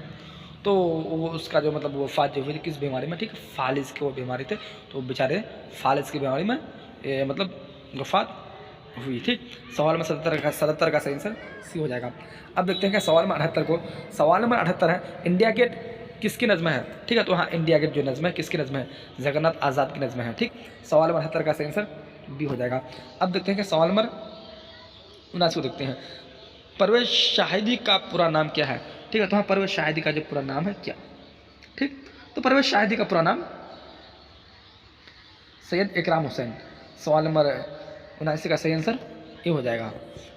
तो वो उसका जो मतलब वफ़ात जो हुई थी किस बीमारी में? ठीक, फालिज के वो बीमारी थे, तो बेचारे फालिज की बीमारी में मतलब वफ़ात हुई। ठीक, सवाल नंबर 77 का सही आंसर सी हो जाएगा। अब देखते हैं क्या सवाल नंबर 78 को। सवाल नंबर 78 है, इंडिया गेट किसकी नज़्म है? ठीक है, तो हाँ इंडिया गेट जो नज़्म है किसकी नज़्म है? जगन्नाथ आज़ाद की नज़्म है। ठीक, सवाल नंबर 78 का सही आंसर बी हो जाएगा। अब देखते हैं कि सवाल नंबर 79 को देखते हैं, परवेज़ शाहिदी का पूरा नाम क्या है? ठीक है, तो हाँ परवेज़ शाहिदी का जो पूरा नाम है क्या? ठीक, तो परवेज़ शाहिदी का पूरा नाम सैयद इकराम हुसैन। सवाल नंबर 79 का सही आंसर ये हो जाएगा।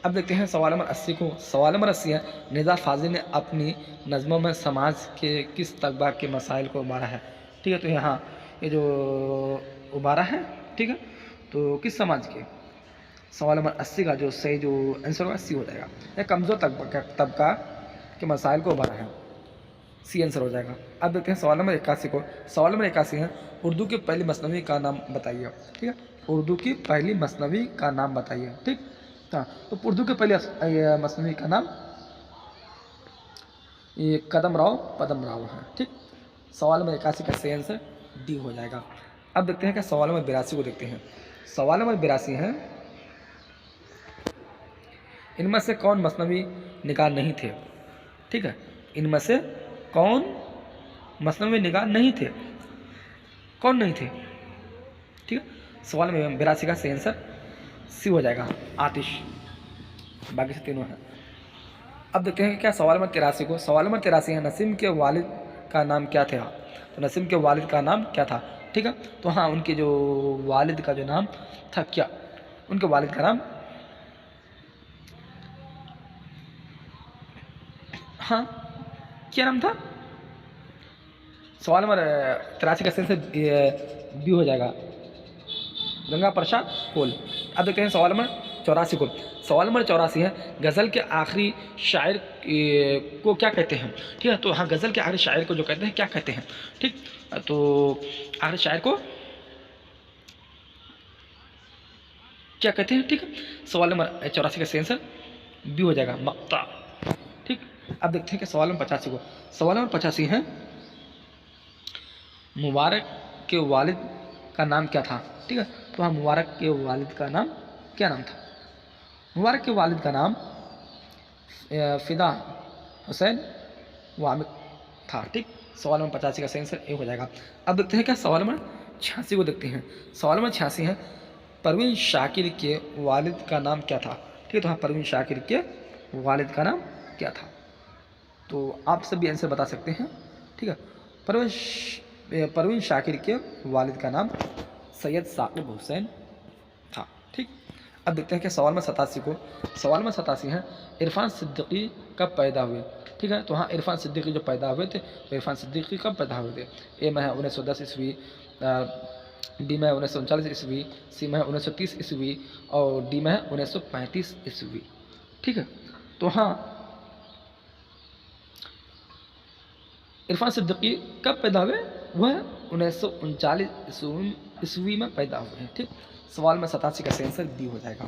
अब देखते हैं सवाल नंबर 80 को। सवाल नंबर 80 है, निज़ा फाज़िल ने अपनी नज़्मों में समाज के किस तबका के मसाइल को उबारा है? ठीक है, तो यहाँ ये जो उबारा है, ठीक है, तो किस समाज के? सवाल नंबर 80 का जो सही जो आंसर होगा सी हो जाएगा। यह कमज़ोर तबका के मसाइल को उबारा है, सी आंसर हो जाएगा। अब देखते हैं सवाल नंबर 81 को। सवाल नंबर 81 है, उर्दू की पहली मसनवी का नाम बताइए। ठीक है, उर्दू की पहली मसनवी का नाम बताइए। ठीक, हाँ, तो उर्दू के पहले मसनवी का नाम ये कदम राव पदम राव है। ठीक, सवाल नंबर 81 का सही आंसर डी हो जाएगा। अब देखते हैं कि सवाल नंबर 82 को देखते हैं। सवाल नंबर 82 है, इनमें से कौन मसनवी निगाह नहीं थे? ठीक है, इनमें से कौन मसनवी निगाह नहीं थे? कौन नहीं थे? ठीक है, सवाल में 82 का सही आंसर सी हो जाएगा, आतिश। बाकी से तीनों हैं। अब देखते हैं क्या सवाल नंबर 83 को। सवाल नंबर 83 है, नसीम के वालिद का नाम क्या था? तो नसीम के वालिद का नाम क्या था? ठीक है, तो हाँ उनके जो वालिद का जो नाम था क्या? उनके वालिद का नाम, हाँ क्या नाम था? सवाल नंबर 83 का सही आंसर बी हो जाएगा, गंगा प्रसाद कोल। अब देखते हैं सवाल नंबर 84 को। सवाल नंबर 84 है, गज़ल के आखिरी शायर को क्या कहते हैं? ठीक है, तो हाँ गज़ल के आखिरी शायर को जो कहते हैं क्या कहते हैं? ठीक, तो आखिरी शायर को क्या कहते हैं? ठीक है, सवाल नंबर 84 का सही आंसर बी हो जाएगा, मक्ता। ठीक, अब देखते हैं कि सवाल नंबर 85 को। सवाल नंबर 85 है, मुबारक के वालिद का नाम क्या था? ठीक है, तो हाँ मुबारक के वालिद का नाम क्या नाम था? मुबारक के वालिद का नाम फ़िदा हुसैन वामिक था। ठीक, सवाल नंबर 85 का सही आंसर ए हो जाएगा। अब देखते हैं क्या सवाल नंबर 86 को देखते हैं। सवाल नंबर 86 है, परवीन शाकिर के वालिद का नाम क्या था? ठीक है, तो हाँ परवीन शाकिर के वालिद का नाम क्या था? तो आप सभी आंसर बता सकते हैं। ठीक है, परवीन शाकिर के वालिद का नाम सैयद साकिब हुसैन था। ठीक, अब देखते हैं कि सवाल में 87 को। सवाल में 87 है, इरफान सिद्दीकी कब पैदा हुए? ठीक है, तो हाँ इरफान सिद्दीकी जो पैदा हुए थे, तो इरफान सिद्दीकी कब पैदा हुए थे? ए में है 1910 ईस्वी, बी में है 1939 ईस्वी, सी में है 1930 ईस्वी और डी में है 1935 ईस्वी। ठीक है, तो हाँ इरफान सिद्दीकी कब पैदा हुए? वह 1939 ईस्वी में पैदा हुए हैं। ठीक, सवाल में 87 का सही आंसर डी हो जाएगा।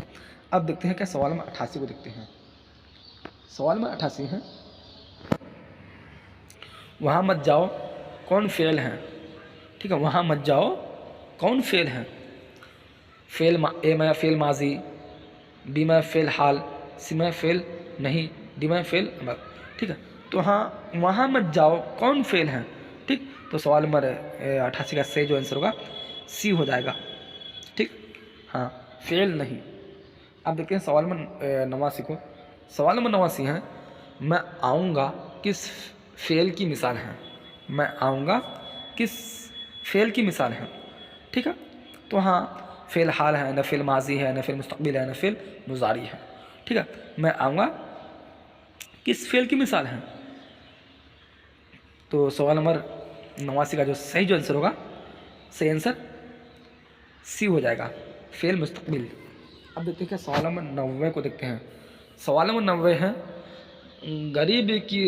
अब देखते हैं क्या सवाल में 88 को देखते हैं। सवाल में 88 है, वहाँ मत जाओ कौन फेल है? ठीक है, वहाँ मत जाओ कौन फेल है? ए में फेल माजी, बी में फेल हाल, सी में फेल नहीं, डी में फेल अमर। ठीक है, तो हाँ वहाँ मत जाओ कौन फेल है? ठीक, तो सवाल नंबर 88 का सही जो आंसर होगा सी हो जाएगा। ठीक, हाँ फेल नहीं। अब देखते हैं सवाल नंबर 89 को। सवाल नंबर 89 है, मैं आऊँगा किस फेल की मिसाल है? मैं आऊँगा किस फेल की मिसाल है? ठीक है, तो हाँ फेल हाल है, न फेल माजी है, न फेल मुस्तकबिल है, न फेल मुजारी है। ठीक है, मैं आऊँगा किस फेल की मिसाल है? तो सवाल नंबर 89 का जो सही जो आंसर होगा, सही आंसर सी हो जाएगा, फेल मुस्तकबिल। अब देखते हैं क्या सवाल नंबर 90 को देखते हैं। सवाल नंबर 90 है, गरीब की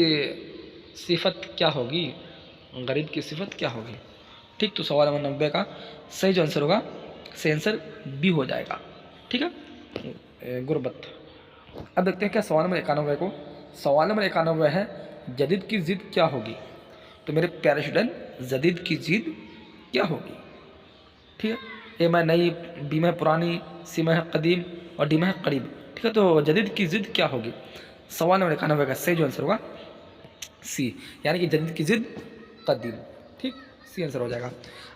सिफत क्या होगी? गरीब की सिफत क्या होगी? ठीक, तो सवाल नंबर 90 का सही जो आंसर होगा, सही आंसर बी हो जाएगा। ठीक है, गुरबत। अब देखते हैं क्या सवाल नंबर 91 को। सवाल नंबर 91 है, जदीद की ज़िद क्या होगी? तो मेरे प्यारे स्टूडेंट, जदीद की ज़िद क्या होगी? ठीक है, ए में नई, बी में पुरानी, सी में है कदीम और डी में है करीब। ठीक है, तो जदीद की ज़िद क्या होगी? सवाल नंबर 91 का सही जो आंसर होगा सी, यानी कि जदीद की ज़िद कदीम। ठीक, सी आंसर हो जाएगा।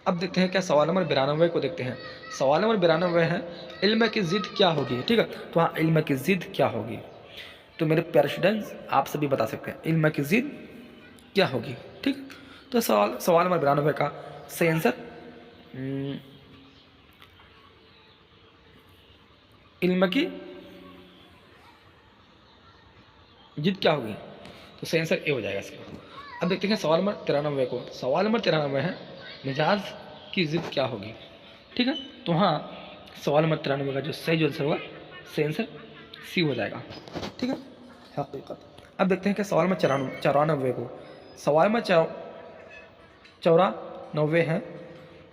अब देखते हैं क्या सवाल नंबर 92 को देखते हैं। सवाल नंबर 92 है इल्म की ज़िद क्या होगी। ठीक है, तो हाँ, इल्म की ज़िद क्या होगी। तो मेरे प्यारे स्टूडेंट्स आप सभी बता सकते हैं इल्म की ज़िद क्या होगी। ठीक, तो सवाल नंबर 92 का सही आंसर इल्म की जिद क्या होगी, तो सही आंसर ए हो जाएगा इसका। अब देखते हैं सवाल नंबर 93 को। सवाल नंबर 93 है मिजाज की जिद क्या होगी। ठीक है, तो हाँ, सवाल नंबर 93 का जो आंसर होगा सही आंसर सी हो जाएगा। ठीक है, हकीकत। अब देखते हैं कि सवाल नंबर 94 को। सवाल नंबर 94 है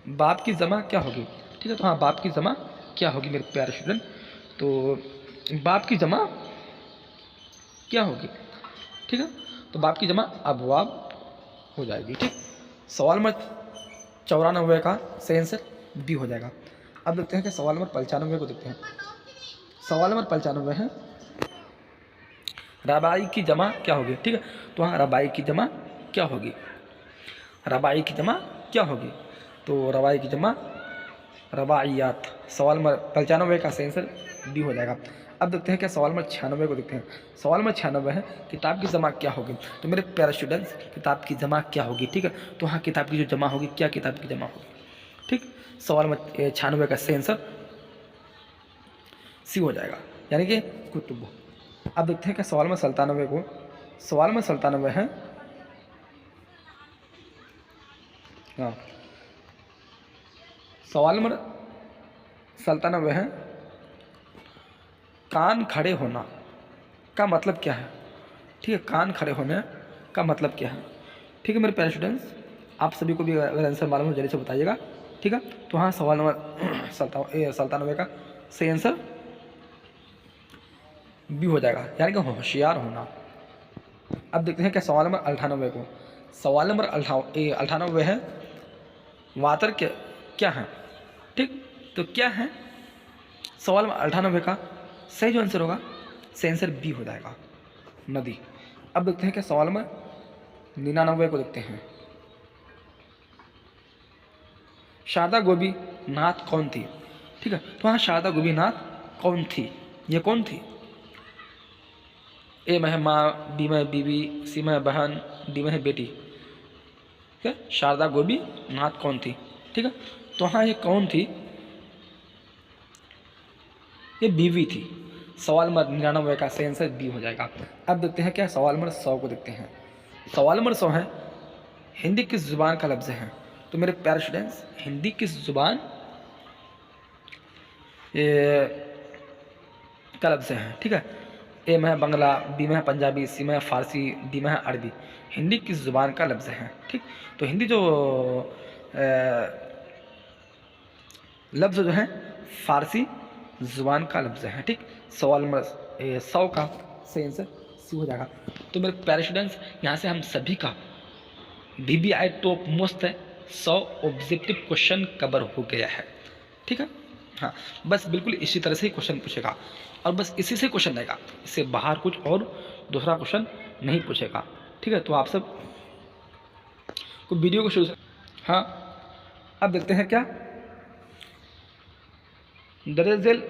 बाप की जमा क्या होगी। ठीक है, तो हाँ, बाप की जमा क्या होगी मेरे प्यारे स्टूडेंट। तो बाप की जमा क्या होगी। ठीक है, तो बाप की जमा अबवाब हो जाएगी। ठीक, सवाल नंबर 94 का सही आंसर बी हो जाएगा। अब देखते हैं कि सवाल नंबर 95 को देखते हैं। सवाल नंबर 95 है रबाई की जमा क्या होगी। ठीक है, तो हाँ, रबाई की जमा क्या होगी। रबाई की जमा क्या होगी, तो रबाई की जमा रबाइयात। सवाल नंबर 95 का सही आंसर डी हो जाएगा। अब देखते हैं क्या सवाल नंबर 96 को देखते हैं। सवाल नंबर 96 है किताब की जमा क्या होगी। तो मेरे प्यारे स्टूडेंट्स किताब की जमा क्या होगी। ठीक है, तो हाँ, किताब की जो जमा होगी, क्या किताब की जमा होगी। ठीक, सवाल नंबर 96 का सही आंसर सी हो जाएगा, यानी कि कुतुब। अब देखते हैं क्या सवाल नंबर 97 को। सवाल नंबर 97 है हाँ, सवाल नंबर 97 है कान खड़े होना का मतलब क्या है। ठीक है, कान खड़े होने का मतलब क्या है। ठीक है मेरे प्यारे स्टूडेंट्स, आप सभी को भी अगर आंसर मालूम हो जल्दी से बताइएगा। ठीक है, तो हाँ, सवाल नंबर 97 का सही आंसर बी हो जाएगा, यानी कि होशियार होना। अब देखते हैं क्या सवाल नंबर 98 को। सवाल नंबर 98 है वातर क्या है। ठीक, तो क्या है सवाल नंबर 98 का सही जो आंसर होगा सही आंसर बी हो जाएगा, नदी। अब देखते हैं क्या सवाल नंबर 99 को देखते हैं। शारदा गोभी नाथ कौन थी। ठीक है, तो हाँ, शारदा गोभी नाथ कौन थी, ये कौन थी। ए में है माँ, बी में है बीवी, सी में है बहन, डी में है बेटी। ठीक है, शारदा गोभी नाथ कौन थी। ठीक है, तो हाँ, ये कौन थी, ये बीवी थी। सवाल नंबर 99 का सही आंसर बी हो जाएगा। अब देखते हैं क्या सवाल नंबर 100 को देखते हैं। सवाल नंबर 100 है हिंदी किस ज़ुबान का लफ्ज़ है। तो मेरे प्यारे स्टूडेंट्स हिंदी किस ज़ुबान का लफ्ज़ है। ठीक है, ए में है बंगला, बी में है पंजाबी, सी में है फ़ारसी, डी में है अरबी। हिंदी किस ज़ुबान का लफ्ज़ है। ठीक, तो हिंदी जो लफ्ज़ जो है फ़ारसी ज़ुबान का लफ्ज़ है। ठीक, सवाल नंबर 100 का सही आंसर सी हो जाएगा। तो मेरे प्यारे स्टूडेंट्स यहाँ से हम सभी का BBI top most 100 objective question cover हो गया है। ठीक है, हाँ, बस बिल्कुल इसी तरह से ही क्वेश्चन पूछेगा और बस इसी से क्वेश्चन आएगा, इससे बाहर कुछ और दूसरा क्वेश्चन नहीं पूछेगा। ठीक है, तो आप सब को वीडियो को शुरू से हाँ, अब देखते हैं क्या दरअसल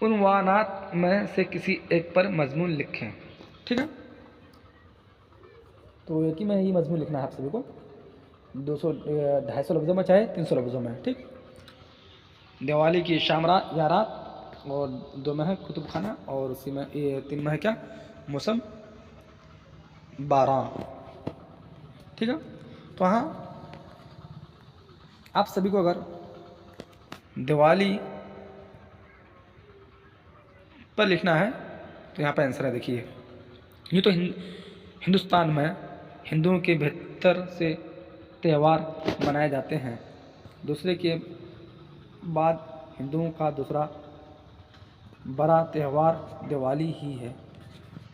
उन्वानात में से किसी एक पर मजमून लिखें। ठीक है, तो एक ही में ही मजमून लिखना है आप सभी को, 250 लफ्ज़ों में चाहे 300 लफ्ज़ों में। ठीक, दिवाली की शामरा या रात, और 2 में है कुतुब खाना, और उसी में 3 में है क्या मौसम 12। ठीक है, तो हाँ, आप सभी को अगर दिवाली पर लिखना है तो यहाँ पर आंसर है। देखिए, ये तो हिंदुस्तान में हिंदुओं के भीतर से त्यौहार मनाए जाते हैं, दूसरे के बाद हिंदुओं का दूसरा बड़ा त्यौहार दिवाली ही है।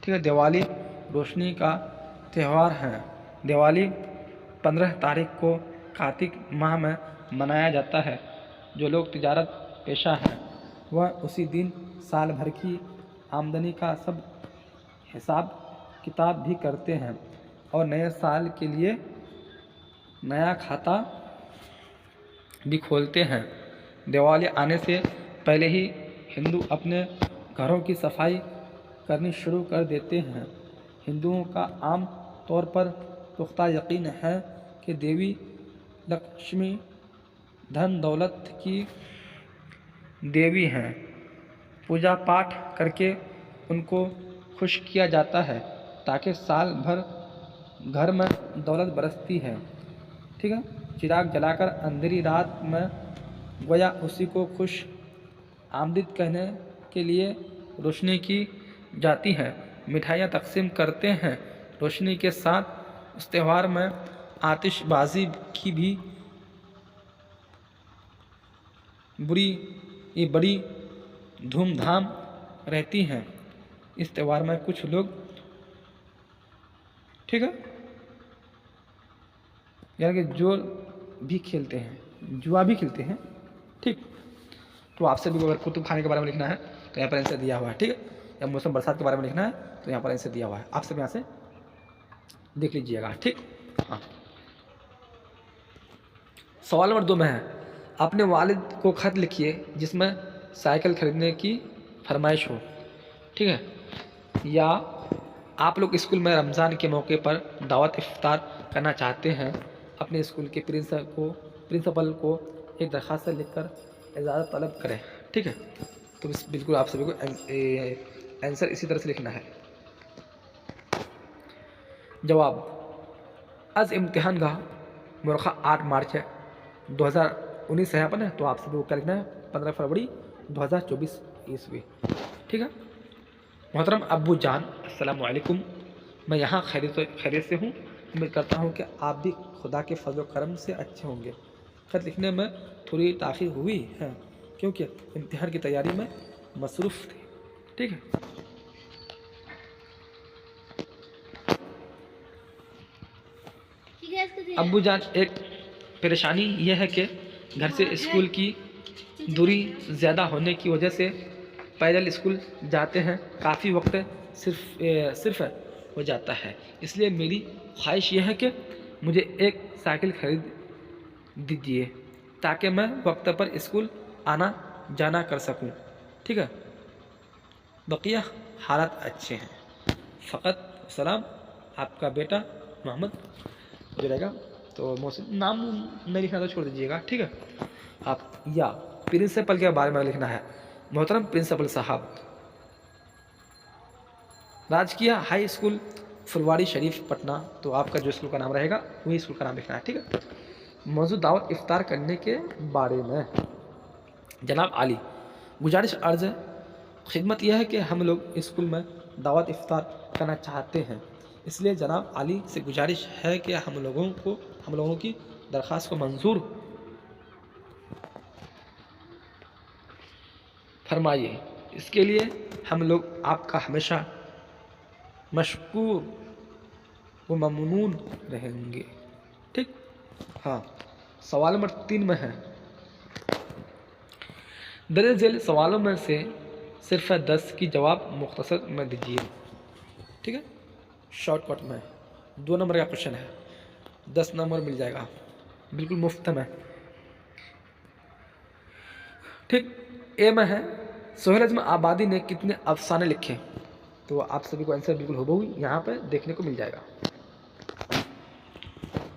ठीक है, दिवाली रोशनी का त्यौहार है। दिवाली 15 तारीख को कार्तिक माह में मनाया जाता है। जो लोग तिजारत पेशा हैं वह उसी दिन साल भर की आमदनी का सब हिसाब किताब भी करते हैं। और नए साल के लिए नया खाता भी खोलते हैं। दिवाली आने से पहले ही हिंदू अपने घरों की सफाई करनी शुरू कर देते हैं। हिंदुओं का आम तौर पर पुख्ता यकीन है कि देवी लक्ष्मी धन दौलत की देवी हैं। पूजा पाठ करके उनको खुश किया जाता है ताकि साल भर घर में दौलत बरसती है। ठीक है, चिराग जलाकर अंधेरी रात में गोया उसी को खुश आमदीद कहने के लिए रोशनी की जाती है। मिठाइयाँ तकसीम करते हैं। रोशनी के साथ इस त्यौहार में आतिशबाजी की भी बड़ी धूमधाम रहती है। इस त्यौहार में कुछ लोग, ठीक है, यानी कि जो भी खेलते हैं, जुआ भी खेलते हैं। ठीक, तो आपसे भी अगर कुतुब खाने के बारे में लिखना है तो यहाँ पर आंसर दिया हुआ है। ठीक है, या मौसम बरसात के बारे में लिखना है तो यहाँ पर आंसर दिया हुआ है। आप सब यहाँ से देख लीजिएगा। ठीक, हाँ। सवाल नंबर 2 में है, अपने वालिद को खत लिखिए जिसमें साइकिल खरीदने की फरमाइश हो। ठीक है, या आप लोग स्कूल में रमज़ान के मौके पर दावत इफ्तार करना चाहते हैं। अपने स्कूल के प्रिंसिपल को एक दरख्वास्त लिखकर इजाज़त तलब करें। ठीक है, तो बिल्कुल आप सभी को आंसर इसी तरह से लिखना है। जवाब, आज इम्तिहान का मुरखा 8 मार्च है 2019 है यहाँ पर ना, तो आप सभी को क्या लिखना है 15 फरवरी 2024 ईस्वी। ठीक है, मोहतरम अब्बू जान अस्सलाम वालेकुम, मैं यहाँ खैरियत से हूँ। उम्मीद करता हूँ कि आप भी खुदा के फजल करम से अच्छे होंगे। खत लिखने में थोड़ी ताख़ीर हुई है क्योंकि इम्तिहान की तैयारी में मसरूफ़ थे। ठीक है, अब्बू जान, एक परेशानी यह है कि घर से स्कूल की दूरी ज़्यादा होने की वजह से पैदल स्कूल जाते हैं, काफ़ी वक्त सिर्फ हो जाता है। इसलिए मेरी ख्वाहिश यह है कि मुझे एक साइकिल खरीद दीजिए ताकि मैं वक्त पर स्कूल आना जाना कर सकूं। ठीक है, बकिया हालात अच्छे हैं। फ़कत सलाम, आपका बेटा मोहम्मद जो रहेगा। तो मोहसिन नाम नहीं लिखना तो छोड़ दीजिएगा। ठीक है, आप या प्रिंसिपल के बारे में लिखना है। मोहतरम प्रिंसिपल साहब, राजकीय हाई स्कूल फुलवाड़ी शरीफ पटना, तो आपका जो स्कूल का नाम रहेगा वही स्कूल का नाम लिखना है। ठीक है, मौजूद दावत इफ्तार करने के बारे में जनाब आली, गुजारिश अर्ज़ है, खिदमत यह है कि हम लोग स्कूल में दावत इफ्तार करना चाहते हैं। इसलिए जनाब आली से गुजारिश है कि हम लोगों की दरख्वास्त को मंजूर फरमाइए। इसके लिए हम लोग आपका हमेशा मशकूर व ममनून रहेंगे। ठीक, हाँ। सवाल नंबर 3 में है, दर्ज झेल सवालों में से सिर्फ 10 की जवाब मुख्तसर में दीजिए। ठीक है, शॉर्टकट में 2 नंबर का क्वेश्चन है, 10 नंबर मिल जाएगा, बिल्कुल मुफ्त में। ठीक, ए में है, सोहेल अज़म आबादी ने कितने अफसाने लिखे। तो आप सभी को आंसर बिल्कुल हुबहू यहाँ पे देखने को मिल जाएगा।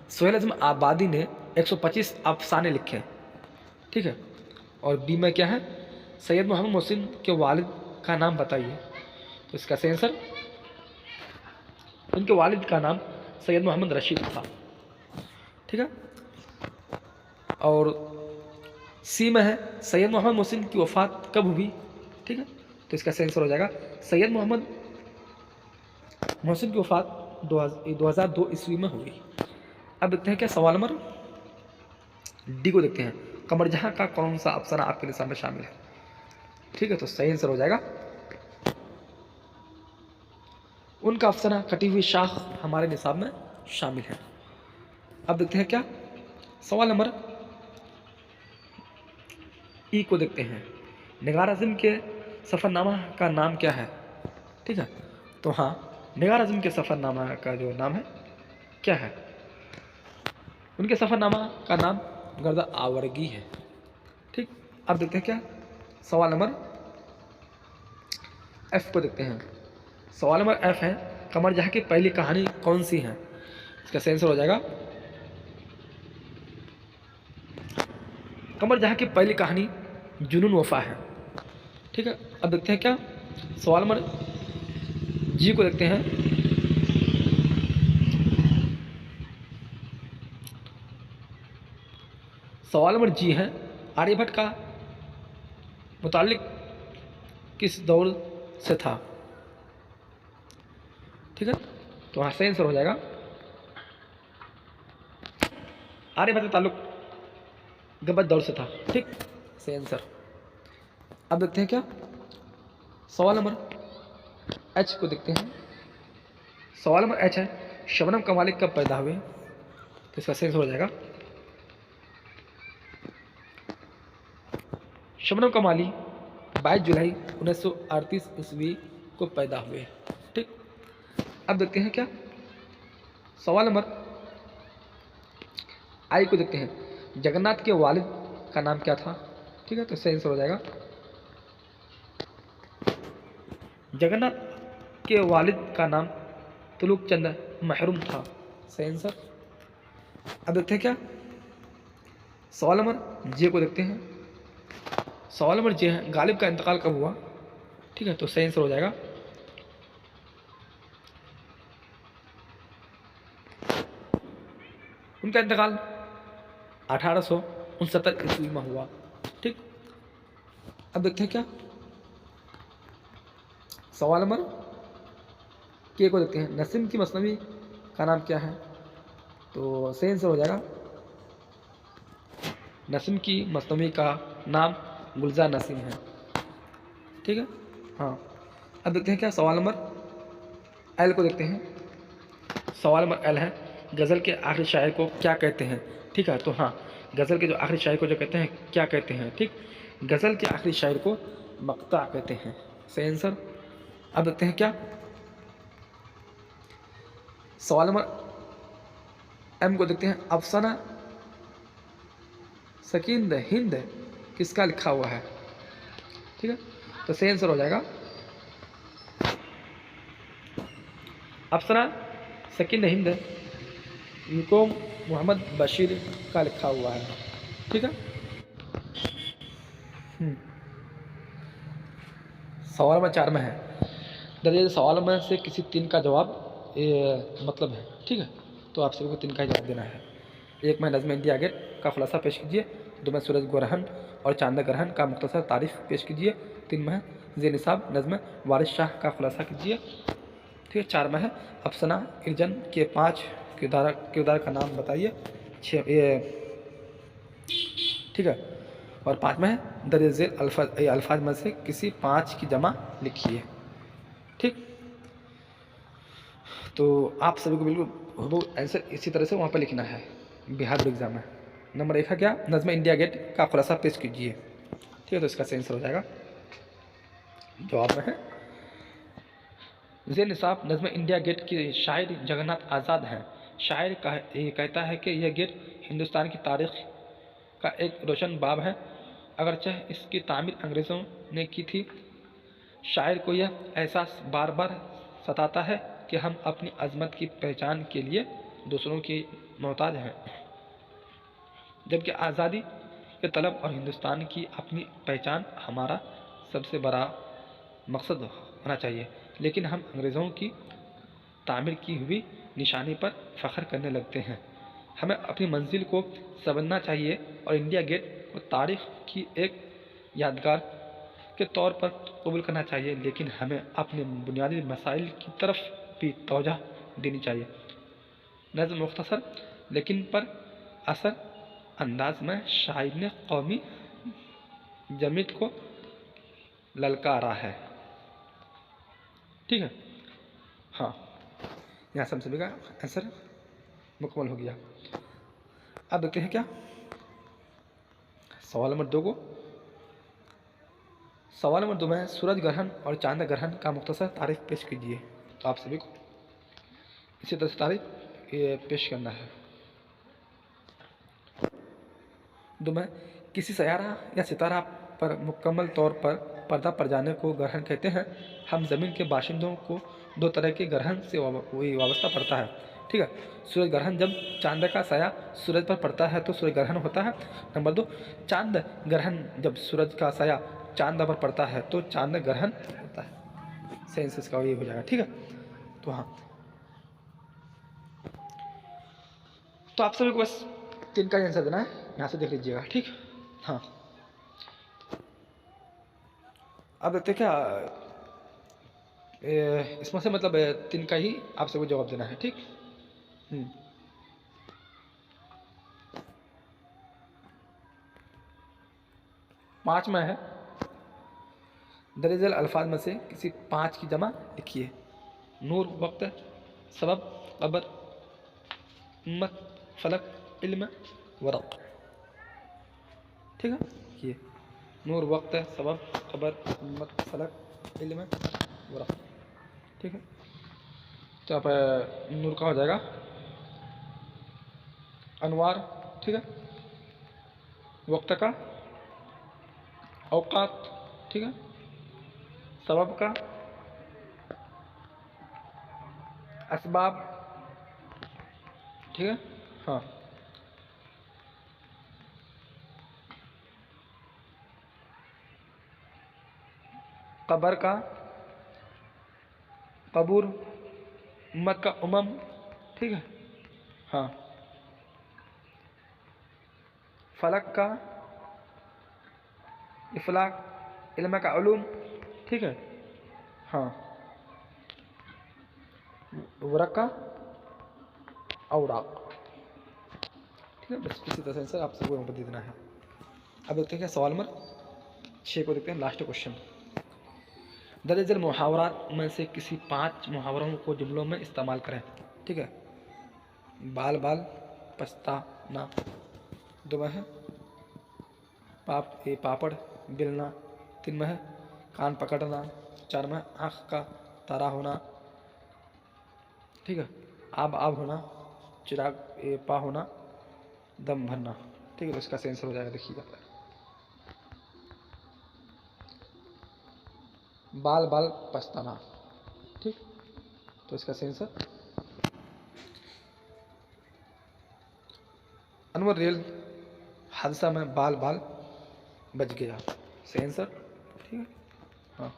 सोहेल अज़म आबादी ने 125 अफसाने लिखे। ठीक है, और बी में क्या है, सैयद मोहम्मद मोहसिन के वालिद का नाम बताइए। तो इसका सही आंसर, उनके वालिद का नाम सैयद मोहम्मद रशीद था। ठीक है, और सी में है, सैयद मोहम्मद मोहसिन की वफ़ात कब हुई। ठीक है, तो इसका सही आंसर हो जाएगा, सैयद मोहम्मद मोहसिन की वफ़ात 2002 ईस्वी में हुई। अब देखते हैं क्या सवाल नंबर डी को देखते हैं, कमर जहाँ का कौन सा अफसाना आपके निसाब में शामिल है। ठीक है, तो सही आंसर हो जाएगा, उनका अफसाना कटी हुई शाख हमारे निसाब में शामिल है। अब देखते हैं क्या सवाल नंबर ई को देखते हैं, निगार आज़म के सफ़रनामा का नाम क्या है। ठीक है, तो हाँ, निगार आज़म के सफ़रनामा का जो नाम है क्या है? उनके सफ़रनामा का नाम गर्द आवर्गी है। ठीक, अब देखते हैं क्या सवाल नंबर एफ को देखते हैं। सवाल नंबर एफ है, कमर जहाँ की पहली कहानी कौन सी है? इसका सही आंसर हो जाएगा कमर जहाँ की पहली कहानी जुनून वफा है। ठीक है, अब देखते हैं क्या सवाल नंबर जी को देखते हैं। सवाल नंबर जी है, आर्यभट्ट का मुतालिक किस दौर से था? ठीक है, तो हाँ सही आंसर हो जाएगा आर्यभट्ट का ताल्लुक गबत दौर से था। ठीक, सही आंसर। अब देखते हैं क्या सवाल नंबर एच को देखते हैं। सवाल नंबर एच है, शबनम कमाली कब पैदा हुए? तो इसका सही आंसर हो जाएगा शबनम कमाली 22 जुलाई 1938 ईस्वी को पैदा हुए। ठीक, अब देखते हैं क्या सवाल नंबर आई को देखते हैं। जगन्नाथ के वालिद का नाम क्या था? ठीक है, तो सही आंसर हो जाएगा जगन्नाथ के वालिद का नाम तुलुक चंद महरूम था। सही आंसर। अब देखते हैं क्या सवाल नंबर जे को देखते हैं। सवाल नंबर जे है, गालिब का इंतकाल कब हुआ? ठीक है, तो सही आंसर हो जाएगा उनका इंतकाल 1869 ईस्वी में हुआ। ठीक, अब देखते हैं क्या सवाल नंबर के को देखते हैं। नसीम की मसनवी का नाम क्या है? तो सही आंसर हो जाएगा नसीम की मसनवी का नाम गुलजार नसीम है। ठीक है, हाँ। अब देखते हैं क्या सवाल नंबर एल को देखते हैं। सवाल नंबर एल है, गज़ल के आखिरी शायर को क्या कहते हैं? ठीक है, तो हाँ गज़ल के जो आखिरी शायर को जो कहते हैं क्या कहते हैं? ठीक, गज़ल के आखिरी शायर को मक़ता कहते हैं। सही आंसर। अब देखते हैं क्या सवाल नंबर एम को देखते हैं। अफसाना सकींद हिंद किसका लिखा हुआ है? ठीक है, तो सही आंसर हो जाएगा अफसाना सकींद हिंद इनको मोहम्मद बशीर का लिखा हुआ है। ठीक है, सवाल नंबर 4 में है, दर्ज सवाल में से किसी 3 का जवाब मतलब है। ठीक है, तो आप सभी को 3 का ही जवाब देना है। 1 में नज़्म इंडिया गेट का खुलासा पेश कीजिए। 2 में सूरज ग्रहण और चांद ग्रहण का मुख्तसर तारीफ पेश कीजिए। 3 में है ज़े निसाब नज़्म वारिस शाह का खुलासा कीजिए। ठीक है, 4 में है अफसाना इरजन के 5 किरदार का नाम बताइए। 6 ठीक है, और 5 में है दर्ज झेल अल्फाज में से किसी 5 की जमा लिखिए। ठीक, तो आप सभी को बिल्कुल आंसर इसी तरह से वहाँ पर लिखना है बिहार बोर्ड एग्जाम में। नंबर 1 है क्या नज़्म इंडिया गेट का खुलासा पेश कीजिए। ठीक है, तो इसका सही आंसर हो जाएगा जवाब में है ज़े निसाब नज़्म इंडिया गेट की शायर जगन्नाथ आज़ाद हैं। शायर ये कहता है कि यह गेट हिंदुस्तान की तारीख का एक रोशन बाब है, अगरचे इसकी तामीर अंग्रेज़ों ने की थी। शायर को यह एहसास बार बार सताता है कि हम अपनी अज़मत की पहचान के लिए दूसरों की मोहताज हैं, जबकि आज़ादी के तलब और हिंदुस्तान की अपनी पहचान हमारा सबसे बड़ा मकसद होना चाहिए। लेकिन हम अंग्रेज़ों की तामीर की हुई निशानी पर फ़ख्र करने लगते हैं। हमें अपनी मंजिल को समझना चाहिए और इंडिया गेट को तारीख़ की एक यादगार के तौर पर कबूल करना चाहिए, लेकिन हमें अपने बुनियादी मसाइल की तरफ भी तवज्जो देनी चाहिए। नज़्म मुख्तसर लेकिन पर असर अंदाज में शायर ने कौमी जमीयत को ललकारा है। ठीक है, हाँ, यहाँ से हम सभी का आंसर मुकम्मल हो गया। अब देखते हैं क्या सवाल नंबर 2 को। सवाल नंबर 2 में सूरज ग्रहण और चांद ग्रहण का मुख्तसर तारीफ पेश कीजिए। तो आप सभी को इसी तरह से तारीफ ये पेश करना है। दो में किसी सयारा या सितारा पर मुकम्मल तौर पर पर्दा पड़ जाने को ग्रहण कहते हैं। हम ज़मीन के बाशिंदों को दो तरह के ग्रहण से वाबस्ता पड़ता है, ठीक है। सूरज ग्रहण, जब चांद का साया सूरज पर पड़ता है तो सूरज ग्रहण होता है। नंबर 2, चांद ग्रहण, जब सूरज का साया चांद पर पड़ता है तो चांद ग्रहण होता है। सेंस इसका ये हो जाएगा, ठीक है। तो हाँ, तो आप सभी को बस 3 का आंसर देना है, यहाँ से देख लीजिएगा, ठीक। हाँ, अब देखते क्या इसमें से मतलब 3 का ही आप सबको जवाब देना है, ठीक। 5 में है, दर्जल अल्फाज में से किसी 5 की जमा लिखिए। नूर, वक्त, सबब, क़बर, उम्मत, फलक, इल्म, वरक़, ठीक है। ये नूर, वक्त, सबब, क़बर, उम्मत, फलक, इल्म, वरक़, ठीक है। तो आप नूर का हो जाएगा अनवार, ठीक है। वक्त का औकात, ठीक है। सबब का असबाब, ठीक है। हाँ, कबर का कबूर, उम्मत का उमम, ठीक है। हाँ, फलक का इफलाक, इल्म का उलूम, ठीक है। हाँ, वरक़ का औराक, ठीक है। बस इसी तरह से आप सबको यहाँ पर दे देना है। अब देखते हैं सवाल नंबर 6 को देखते हैं, लास्ट क्वेश्चन। दरअसल मुहावरात में से किसी 5 मुहावरों को जुमलों में इस्तेमाल करें, ठीक है। बाल बाल पछताना, 2 में है पापड़ बेलना, 3 में है कान पकड़ना, 4 में आँख का तारा होना, ठीक है। आब आब होना, चिराग पा होना, दम भरना, ठीक है। तो इसका सेंसर हो जाएगा, देखिएगा। बाल बाल पछताना, ठीक। तो इसका सेंसर अनवर रेल हादसा में बाल बाल बच गया, सेंसर, ठीक है। हाँ,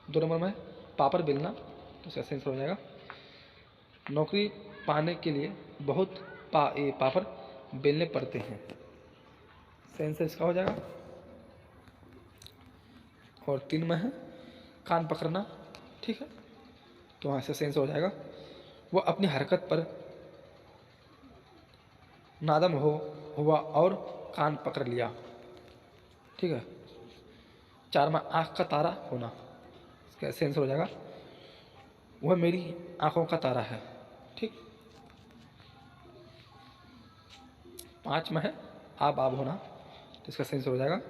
2 नंबर में पापड़ बेलना, तो इसका सेंसर हो जाएगा नौकरी पाने के लिए बहुत पापड़ बेलने पड़ते हैं, सेंसर इसका हो जाएगा। और 3 में है कान पकड़ना, ठीक है। तो वहाँ से सेंसर हो जाएगा वो अपनी हरकत पर नादम हुआ और कान पकड़ लिया, ठीक है। 4 में आँख का तारा होना, इसका सेंसर हो जाएगा वह मेरी आँखों का तारा है, ठीक। 5 में है आब आब होना, तो इसका सेंसर हो जाएगा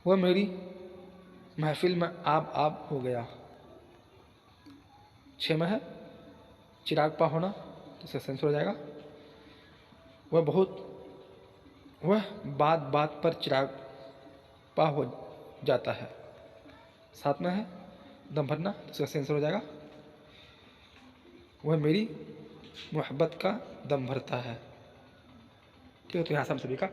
वह मेरी महफिल में आब आब हो गया। 6 में है चिराग पा होना, तो इसका सेंसर हो जाएगा वह बात बात पर चिराग पा हो जाता है। 7 में है दम भरना, तो इसका सेंसर हो जाएगा वह मेरी मोहब्बत का दम भरता है, ठीक है। तो यहाँ से हम सभी का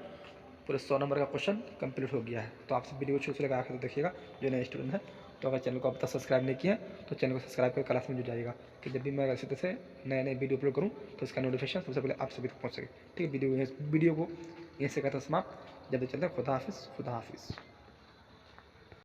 पूरे 100 नंबर का क्वेश्चन कंप्लीट हो गया है। तो आप सब वीडियो को शुरू से लेकर आखिर तक देखिएगा, जो नए स्टूडेंट है। तो अगर चैनल को अब तक सब्सक्राइब नहीं किया तो चैनल को सब्सक्राइब कर क्लास में जुड़ जाइएगा कि जब भी मैं इसी तरह से नए नए वीडियो अपलोड करूँ तो इसका नोटिफिकेशन सबसे पहले आप सभी तक पहुँच सके, ठीक है। वीडियो को यहीं से करता समाप्त, जब तक चलते हैं। खुदा हाफिज़, खुदा हाफिज़।